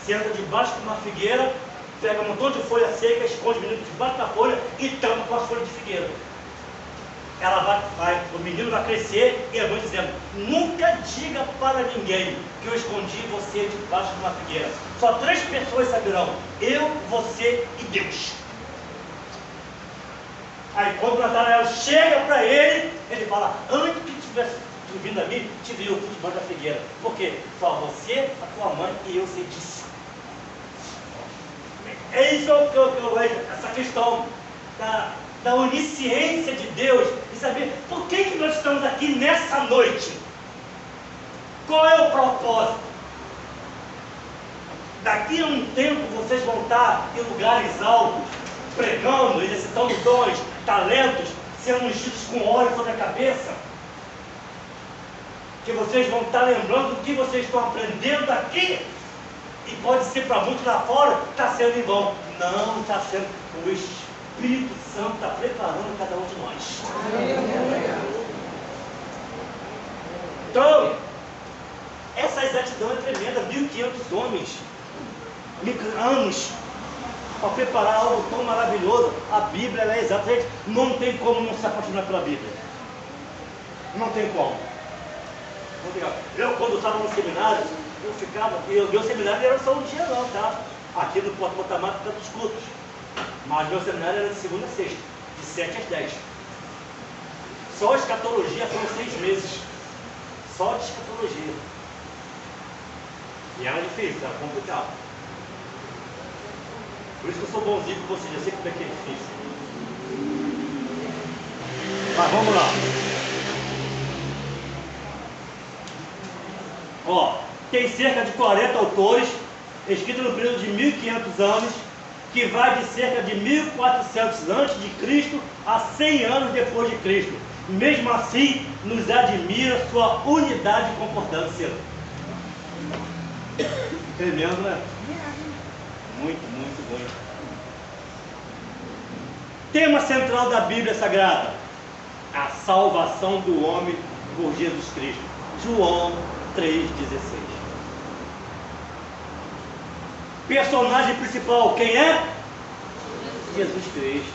senta debaixo de uma figueira, pega um montão de folha seca, esconde o menino debaixo da folha e tampa com as folhas de figueira. Ela o menino vai crescer e a mãe dizendo, nunca diga para ninguém que eu escondi você debaixo de uma figueira. Só 3 pessoas saberão, eu, você e Deus. Aí quando Natanael chega para ele, ele fala, antes que tivesse vindo a mim, te viu debaixo da figueira. Por quê? Só você, a tua mãe e eu sei disso. É isso que eu vejo, essa questão da onisciência de Deus, e saber por que nós estamos aqui nessa noite. Qual é o propósito? Daqui a um tempo vocês vão estar em lugares altos, pregando, exercitando dons, talentos, sendo ungidos com óleo sobre a cabeça. Que vocês vão estar lembrando do que vocês estão aprendendo aqui. E pode ser para muitos lá fora, está sendo em vão. Não está sendo. O Espírito Santo está preparando cada um de nós. Então, essa exatidão é tremenda. 1.500 homens, anos, para preparar algo tão maravilhoso. A Bíblia é exata. Gente, não tem como não se apaixonar pela Bíblia. Não tem como. Eu, quando estava no seminário, meu seminário era só um dia não, tá? Aqui no Porto Botamar, tantos cultos. Mas meu seminário era de segunda a sexta, de 7 às 10. Só a escatologia foram 6 meses. Só de escatologia. E era difícil, era complicado. Por isso que eu sou bonzinho com vocês, eu sei como é que é difícil. Mas vamos lá. Ó, tem cerca de 40 autores, escritos no período de 1.500 anos, que vai de cerca de 1.400 antes de Cristo a 100 anos depois de Cristo. Mesmo assim, nos admira sua unidade e concordância. Tremendo, né? Muito, muito bom. Tema central da Bíblia Sagrada: a salvação do homem por Jesus Cristo. João 3,16. Personagem principal, quem é? Jesus Cristo.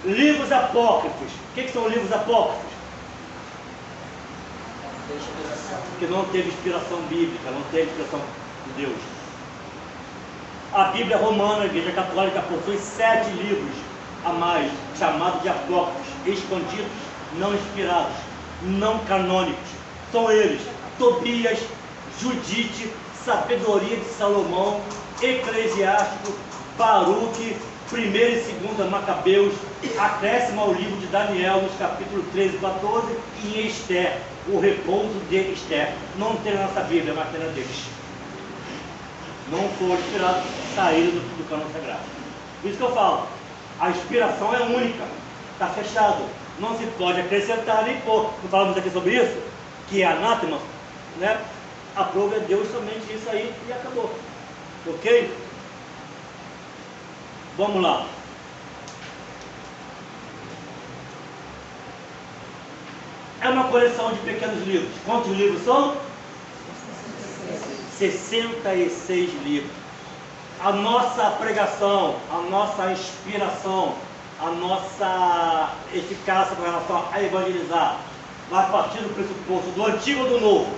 Livros apócrifos. O que são livros apócrifos? Que não teve inspiração bíblica, não teve inspiração de Deus. A Bíblia Romana, a Igreja Católica, possui 7 livros a mais, chamados de apócrifos, escondidos, não inspirados, não canônicos. São eles: Tobias, Judite, Sabedoria de Salomão, Eclesiástico, Baruque, 1ª e 2ª Macabeus, acréscimo ao livro de Daniel, nos capítulos 13 e 14, e em Esther, o repouso de Esther. Não tem na nossa Bíblia, mas tem na deles. Não foram inspirados, saíram do cânone sagrado. Por isso que eu falo, A inspiração é única, está fechado. Não se pode acrescentar nem pôr. Não falamos aqui sobre isso? Que é anátema, né? Aprove a Deus somente isso aí e acabou. Ok? Vamos lá. É uma coleção de pequenos livros. Quantos livros são? 66 livros. A nossa pregação, a nossa inspiração, a nossa eficácia com relação a evangelizar vai partir do pressuposto do Antigo ou do Novo?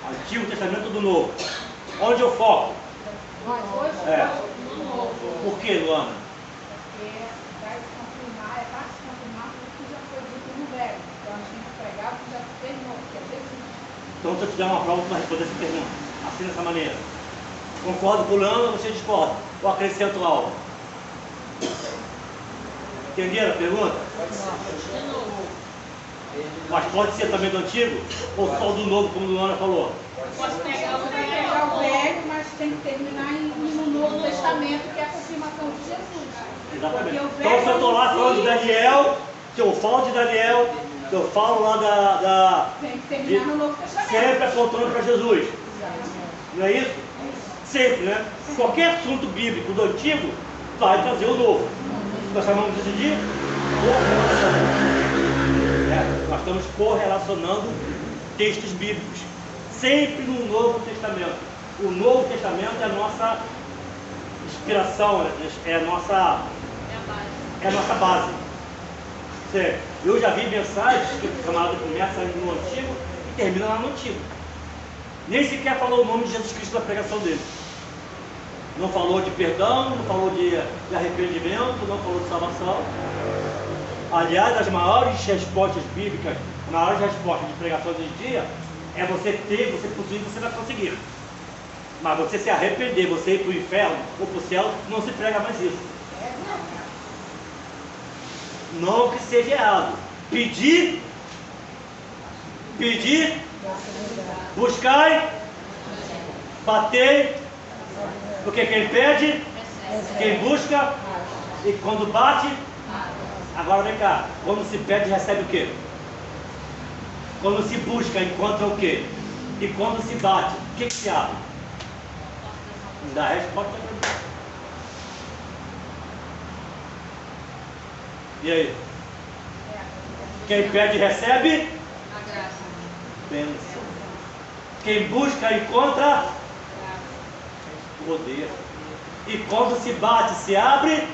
Antigo Testamento ou do Novo? Onde eu foco? Por que, Luana? Porque vai se confirmar, é para se confirmar tudo que já foi dito no velho. Então a gente tem que pregar o que já terminou, que é Jesus. Então, se eu te der uma prova para responder essa pergunta, assim dessa maneira, concordo com o Luana ou você discorda? Ou acrescento algo? Entenderam a pergunta? Mas pode ser também do Antigo ou só do Novo, como o Luana falou? Pode pegar o Pegar o velho, mas tem que terminar no Novo Testamento, que é a confirmação de Jesus. Exatamente. Porque o Então, se eu estou lá falando de Daniel, se eu falo de Daniel, se eu falo lá tem que terminar no Novo Testamento. sempre apontando para Jesus. Não é isso? Sempre, né? Qualquer assunto bíblico do Antigo vai trazer o Novo. Nós chamamos isso de correlação. Nós estamos correlacionando textos bíblicos. Sempre no Novo Testamento. O Novo Testamento é a nossa inspiração, é a nossa base. Certo? Eu já vi mensagens que o camarada começa no Antigo e termina lá no Antigo. Nem sequer falou o nome de Jesus Cristo na pregação dele. Não falou de perdão, não falou de arrependimento, não falou de salvação. Aliás, as maiores respostas bíblicas, as maiores respostas de pregação hoje em dia é você possuir, você vai conseguir. Mas você se arrepender, você ir para o inferno ou para o céu, não se prega mais isso. Não que seja errado. Pedir, buscai, batei, porque quem pede, quem busca, e quando bate, agora vem cá, quando se pede, recebe o quê? Quando se busca, encontra o quê? E quando se bate, o que se abre? Não dá a resposta para mim. E aí? Quem pede, recebe? A graça. Bênção. Quem busca, encontra? Poder. E quando se bate, se abre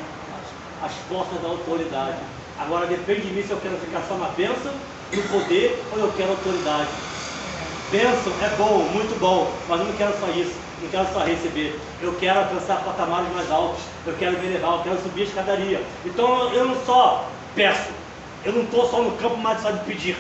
as portas da autoridade. Agora depende de mim se eu quero ficar só na bênção, no poder, ou eu quero autoridade. Bênção é bom, muito bom, mas eu não quero só isso, não quero só receber. Eu quero alcançar patamares mais altos, eu quero me elevar, eu quero subir a escadaria. Então eu não só peço, eu não estou só no campo mais só de pedir.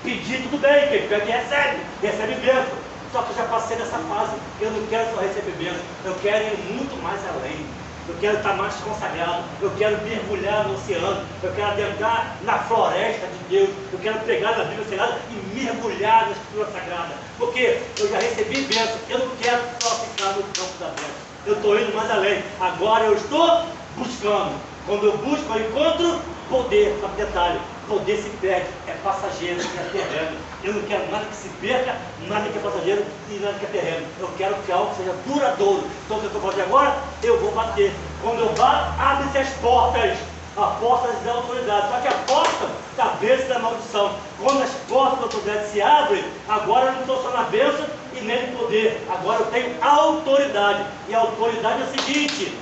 Pedir tudo bem, quem pede recebe bênção. Só que eu já passei dessa fase, eu não quero só receber bênção, eu quero ir muito mais além. Eu quero estar mais consagrado, eu quero mergulhar no oceano, eu quero adentrar na floresta de Deus, eu quero pegar na Bíblia Sagrada e mergulhar na Escritura Sagrada, porque eu já recebi bênção, eu não quero só ficar no campo da bênção, eu estou indo mais além, agora eu estou buscando, quando eu busco eu encontro poder, só que detalhe, poder se perde, é passageiro, é terreno. Eu não quero nada que se perca, nada que é passageiro e nada que é terreno. Eu quero que algo seja duradouro. Então o que eu estou fazendo agora? Eu vou bater. Quando eu bato, abre-se as portas. A porta da autoridade. Só que a porta da bênção e da maldição. Quando as portas da autoridade se abrem, agora eu não estou só na bênção e nem no poder. Agora eu tenho autoridade. E a autoridade é o seguinte,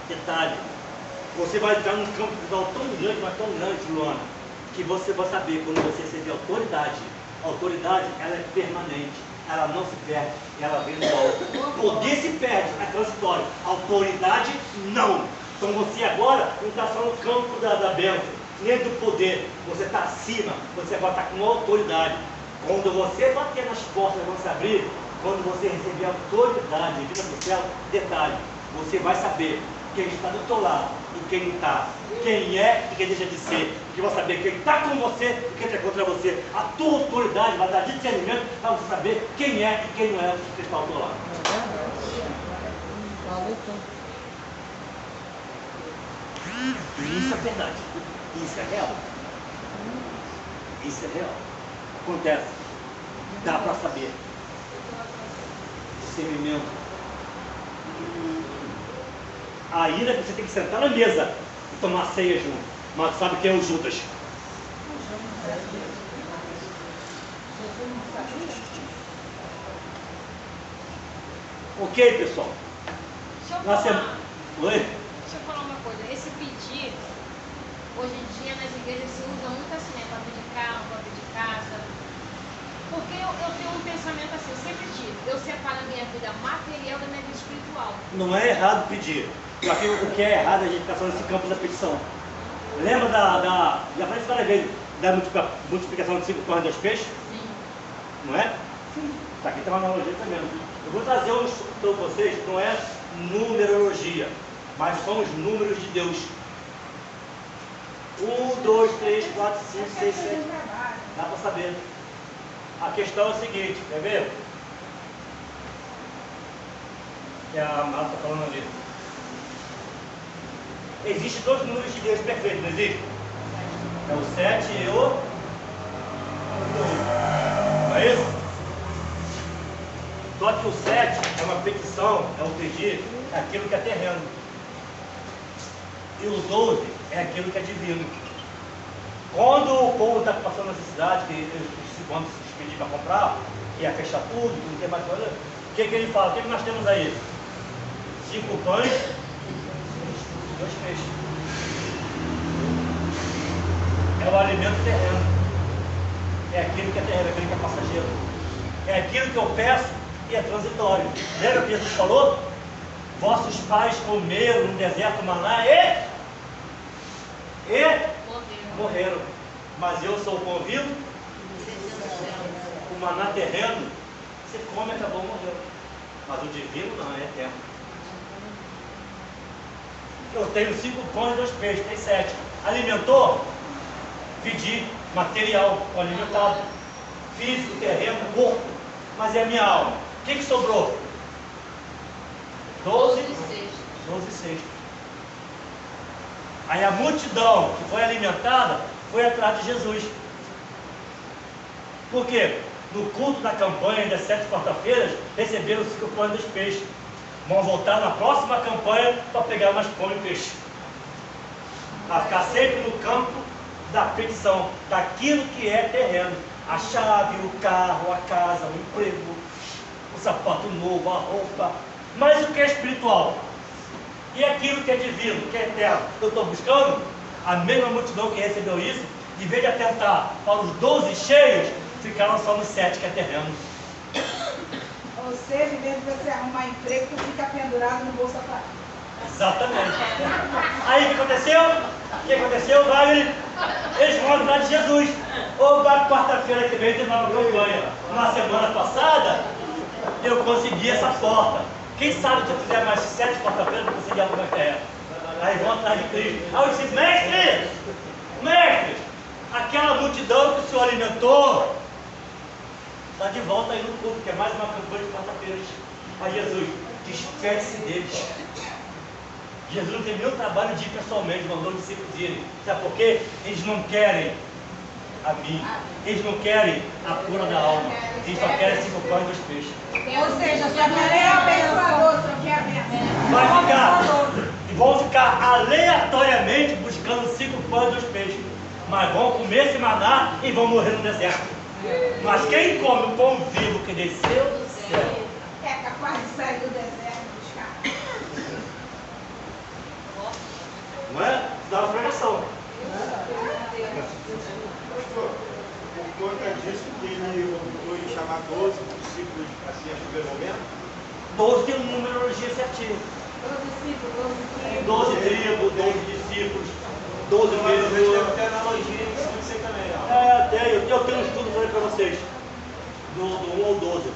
detalhe. Você vai entrar num campo visual tão grande, mas tão grande, Luana, que você vai saber quando você receber autoridade. A autoridade, ela é permanente, ela não se perde, ela vem do alto. Poder se perde, é transitório. Autoridade, não. Então você agora não está só no campo da bênção, nem do poder. Você está acima, você agora está com autoridade. Quando você bater nas portas, vão se abrir. Quando você receber autoridade vinda do céu, detalhe, você vai saber quem está do teu lado e quem não está, quem é e quem deixa de ser, porque vai saber quem está com você e quem está contra você. A tua autoridade vai dar discernimento para você saber quem é e quem não é que está ao teu lado. E isso é verdade. Isso é real. Isso é real. Acontece. Dá para saber. Discernimento. Ainda que você tem que sentar na mesa e tomar ceia junto. Mas sabe quem é o Judas? Ok, pessoal? Oi? Deixa eu falar uma coisa. Esse pedir, hoje em dia nas igrejas se usa muito assim, né? Para pedir carro, para pedir casa. Porque eu tenho um pensamento assim, eu sempre tive. Eu separo a minha vida material da minha vida espiritual. Não é errado pedir. Só que o que é errado é a gente ficar falando nesse campo da petição. Lembra já falei isso várias vezes, da multiplicação de 5 pães e 2 peixes? Sim. Não é? Sim. Isso aqui tem uma analogia também. Eu vou trazer para vocês, não é numerologia, mas são os números de Deus. 1, 2, 3, 4, 5, 6, 7. Dá para saber. A questão é o seguinte, quer ver? Que a Marta está falando ali. Existem 2 números de Deus perfeitos, não existe? É o 7 e o 2. Não é isso? Só que o 7 é uma petição, é um pedir, é aquilo que é terreno. E o 12 é aquilo que é divino. Quando o povo está passando necessidade, que quando se despedir para comprar, que ia fechar tudo, que não tem mais coisa, o que ele fala? O que nós temos aí? 5 pães, 2 peixes. É o alimento terreno. É aquilo que é terreno, é aquilo que é passageiro. É aquilo que eu peço e é transitório. Lembra que Jesus falou? Vossos pais comeram no deserto maná e morreram. Mas eu sou o pão vivo. O maná terreno, você come, acabou, morreu. Mas o divino não, é eterno. Eu tenho 5 pães e 2 peixes, tem 7. Alimentou? Pedi material, alimentado. Físico, terreno, corpo. Mas é a minha alma. O que sobrou? 12 cestos. Aí a multidão que foi alimentada foi atrás de Jesus. Por quê? No culto da campanha das 7 quarta-feiras, receberam 5 pães e 2 peixes. Vão voltar na próxima campanha para pegar mais pão e peixe. Para ficar sempre no campo da petição, daquilo que é terreno. A chave, o carro, a casa, o emprego, o sapato novo, a roupa. Mas o que é espiritual? E aquilo que é divino, que é eterno? Eu estou buscando a mesma multidão que recebeu isso, em vez de atentar para os 12 cheios, ficaram só nos 7 que é terreno. Ou seja, em vez de você arrumar emprego, tu fica pendurado no Bolsa Família. Exatamente. Aí o que aconteceu? O que aconteceu, Wagner? Eles vão atrás de Jesus. Ou quarta-feira que vem tem uma campanha. Na semana passada, eu consegui essa porta. Quem sabe se eu fizer mais 7 quarta-feiras, eu conseguir algo mais terra. Aí vão atrás de Cristo. Aí eu disse, mestre, aquela multidão que o senhor alimentou, está de volta aí no culto, que é mais uma campanha de quarta-feiras. Aí Jesus, despede-se deles. Jesus não tem nenhum trabalho de ir pessoalmente, mandou os discípulos irem. Sabe por quê? Eles não querem a mim. Eles não querem a cura da alma. Eles só querem 5 pães e 2 peixes. Ou seja, só quer abençoador, só quer abençoador. Vão ficar aleatoriamente buscando 5 pães e 2 peixes. Mas vão comer esse maná e vão morrer no deserto. Mas quem come o pão vivo que desceu do céu é capaz de sair do deserto e buscar. Não é? Dá uma pregação. Por conta disso que ele optou em chamar 12 discípulos assim a primeiro momento? 12 tem uma numerologia certinha. 12 tribos, 12 discípulos, 12 vezes. Deve ter analogia em cima de você também, ó. Eu tenho um estudo falei para vocês, do 1 ao 12.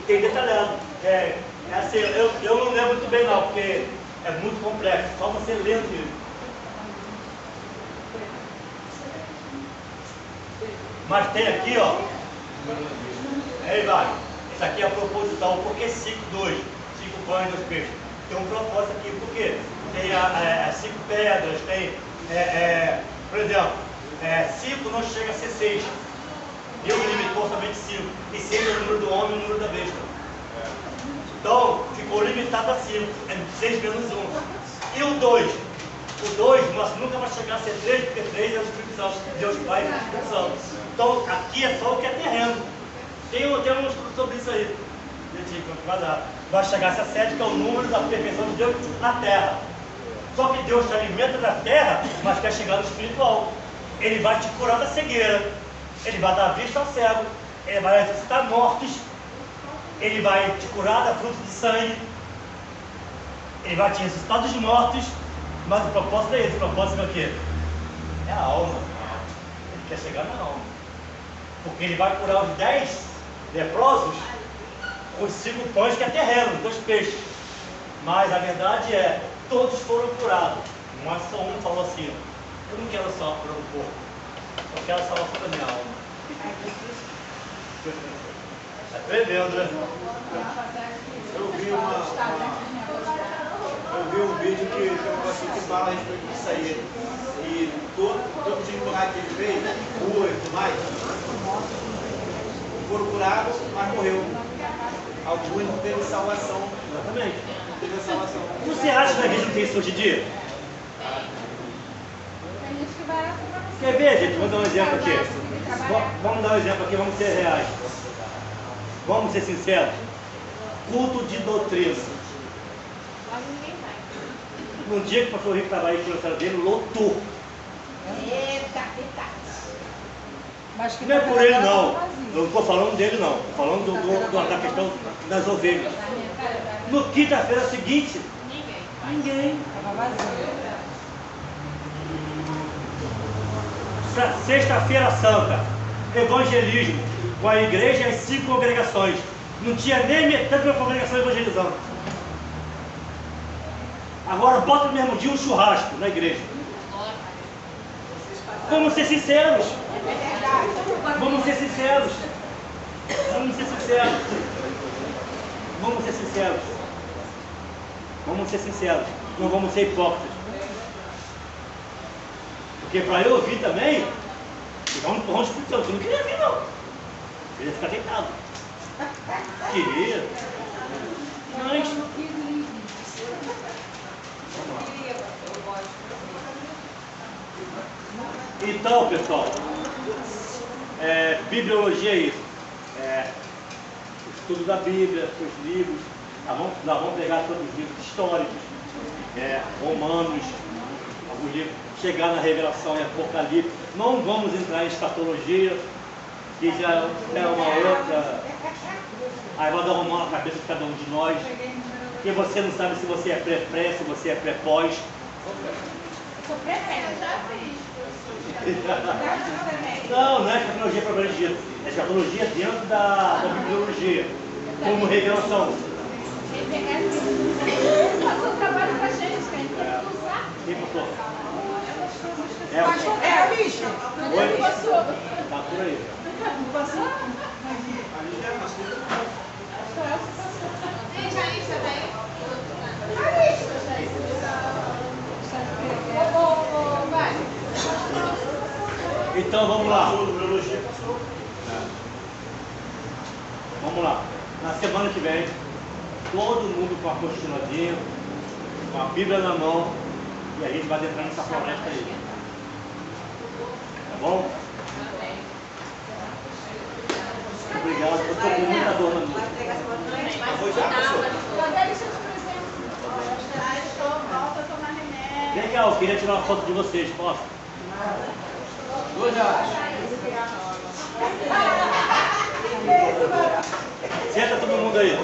Tem detalhado. Assim, eu não lembro muito bem não, porque é muito complexo, só você lendo isso. Mas tem aqui, ó. Aí vai. Esse aqui é a proposital. Por que 5, 2? 5 pães e 2 peixes. Tem um propósito aqui. Por quê? tem 5 pedras, tem, por exemplo, 5 não chega a ser 6. Deus limitou somente 5. E 6 é o número do homem e o número da besta. Então, ficou limitado a 5. É 6 menos 1. E o 2? O 2, nós nunca vai chegar a ser 3, porque 3 é o Espírito Santo. Deus Pai e o Espírito Santo. Então, aqui é só o que é terreno. Tem um estudo sobre isso aí. Vai chegar a 7, que é o número da perfeição de Deus na terra. Só que Deus te alimenta da terra, mas quer chegar no espiritual. Ele vai te curar da cegueira. Ele vai dar vista ao cego. Ele vai ressuscitar mortos. Ele vai te curar da fruta de sangue. Ele vai te ressuscitar dos mortos. Mas o propósito é esse. O propósito é o quê? É a alma. Ele quer chegar na alma. Porque ele vai curar os 10 leprosos com os 5 pães, que é terreno, 2 peixes. Mas a verdade é, todos foram curados. Mas só um falou assim: eu não quero só curar o corpo, eu quero a salvação da minha alma. É tremendo, né? Eu vi um vídeo que eu fala a respeito disso aí. E todo dia que ele fez, cura e tudo mais, foram curados, mas morreu. Alguns não teve salvação. Exatamente. Não teve salvação. Você acha que a igreja não tem isso hoje em dia? Quer ver, gente? Vamos dar um exemplo aqui. Vamos dar um exemplo aqui, vamos ser reais. Vamos ser sinceros. Culto de doutrina. Num dia que o pastor Rico estava aí com a história dele, lotou. Não é por ele não. Eu não estou falando dele não. Estou falando da questão das ovelhas. No quinta-feira seguinte, ninguém. Sexta-feira Santa, evangelismo com a igreja e as 5 congregações. Não tinha nem metade da congregação evangelizando. Agora bota no mesmo dia um churrasco na igreja. Vamos ser sinceros. Vamos ser sinceros. Vamos ser sinceros. Vamos ser sinceros. Vamos ser sinceros. Não vamos ser hipócritas. Porque para eu ouvir também, vamos Espírito Santo. Eu não queria vir, não. Eu queria ficar deitado. Queria. Mas... Então, pessoal, bibliologia é isso. O estudo da Bíblia, os livros. Nós vamos pegar todos os livros históricos, romanos, alguns livros, chegar na Revelação e Apocalipse. Não vamos entrar em escatologia, que já é uma outra. Aí vai dar uma na cabeça de cada um de nós. Porque você não sabe se você é pré-pré, se você é pré-pós. Eu sou pré-pré, já fiz. Não é escatologia propriamente dita. É escatologia dentro da bibliologia, como revelação. Passou o trabalho pra gente, cara. Tem que usar. Quem passou? É a lista. Oi? Passou. Tá por aí. Não passou? Gente, a lista tá aí? A lista, gente. Vai. Então vamos lá. Vamos lá. Na semana que vem, todo mundo com a apostilazinha, com a Bíblia na mão, e a gente vai entrar nessa floresta aí. Tá bom? Obrigado. Eu estou com muita dor na minha. Vem cá, eu queria tirar uma foto de vocês, posso? 2 horas. Senta todo mundo aí.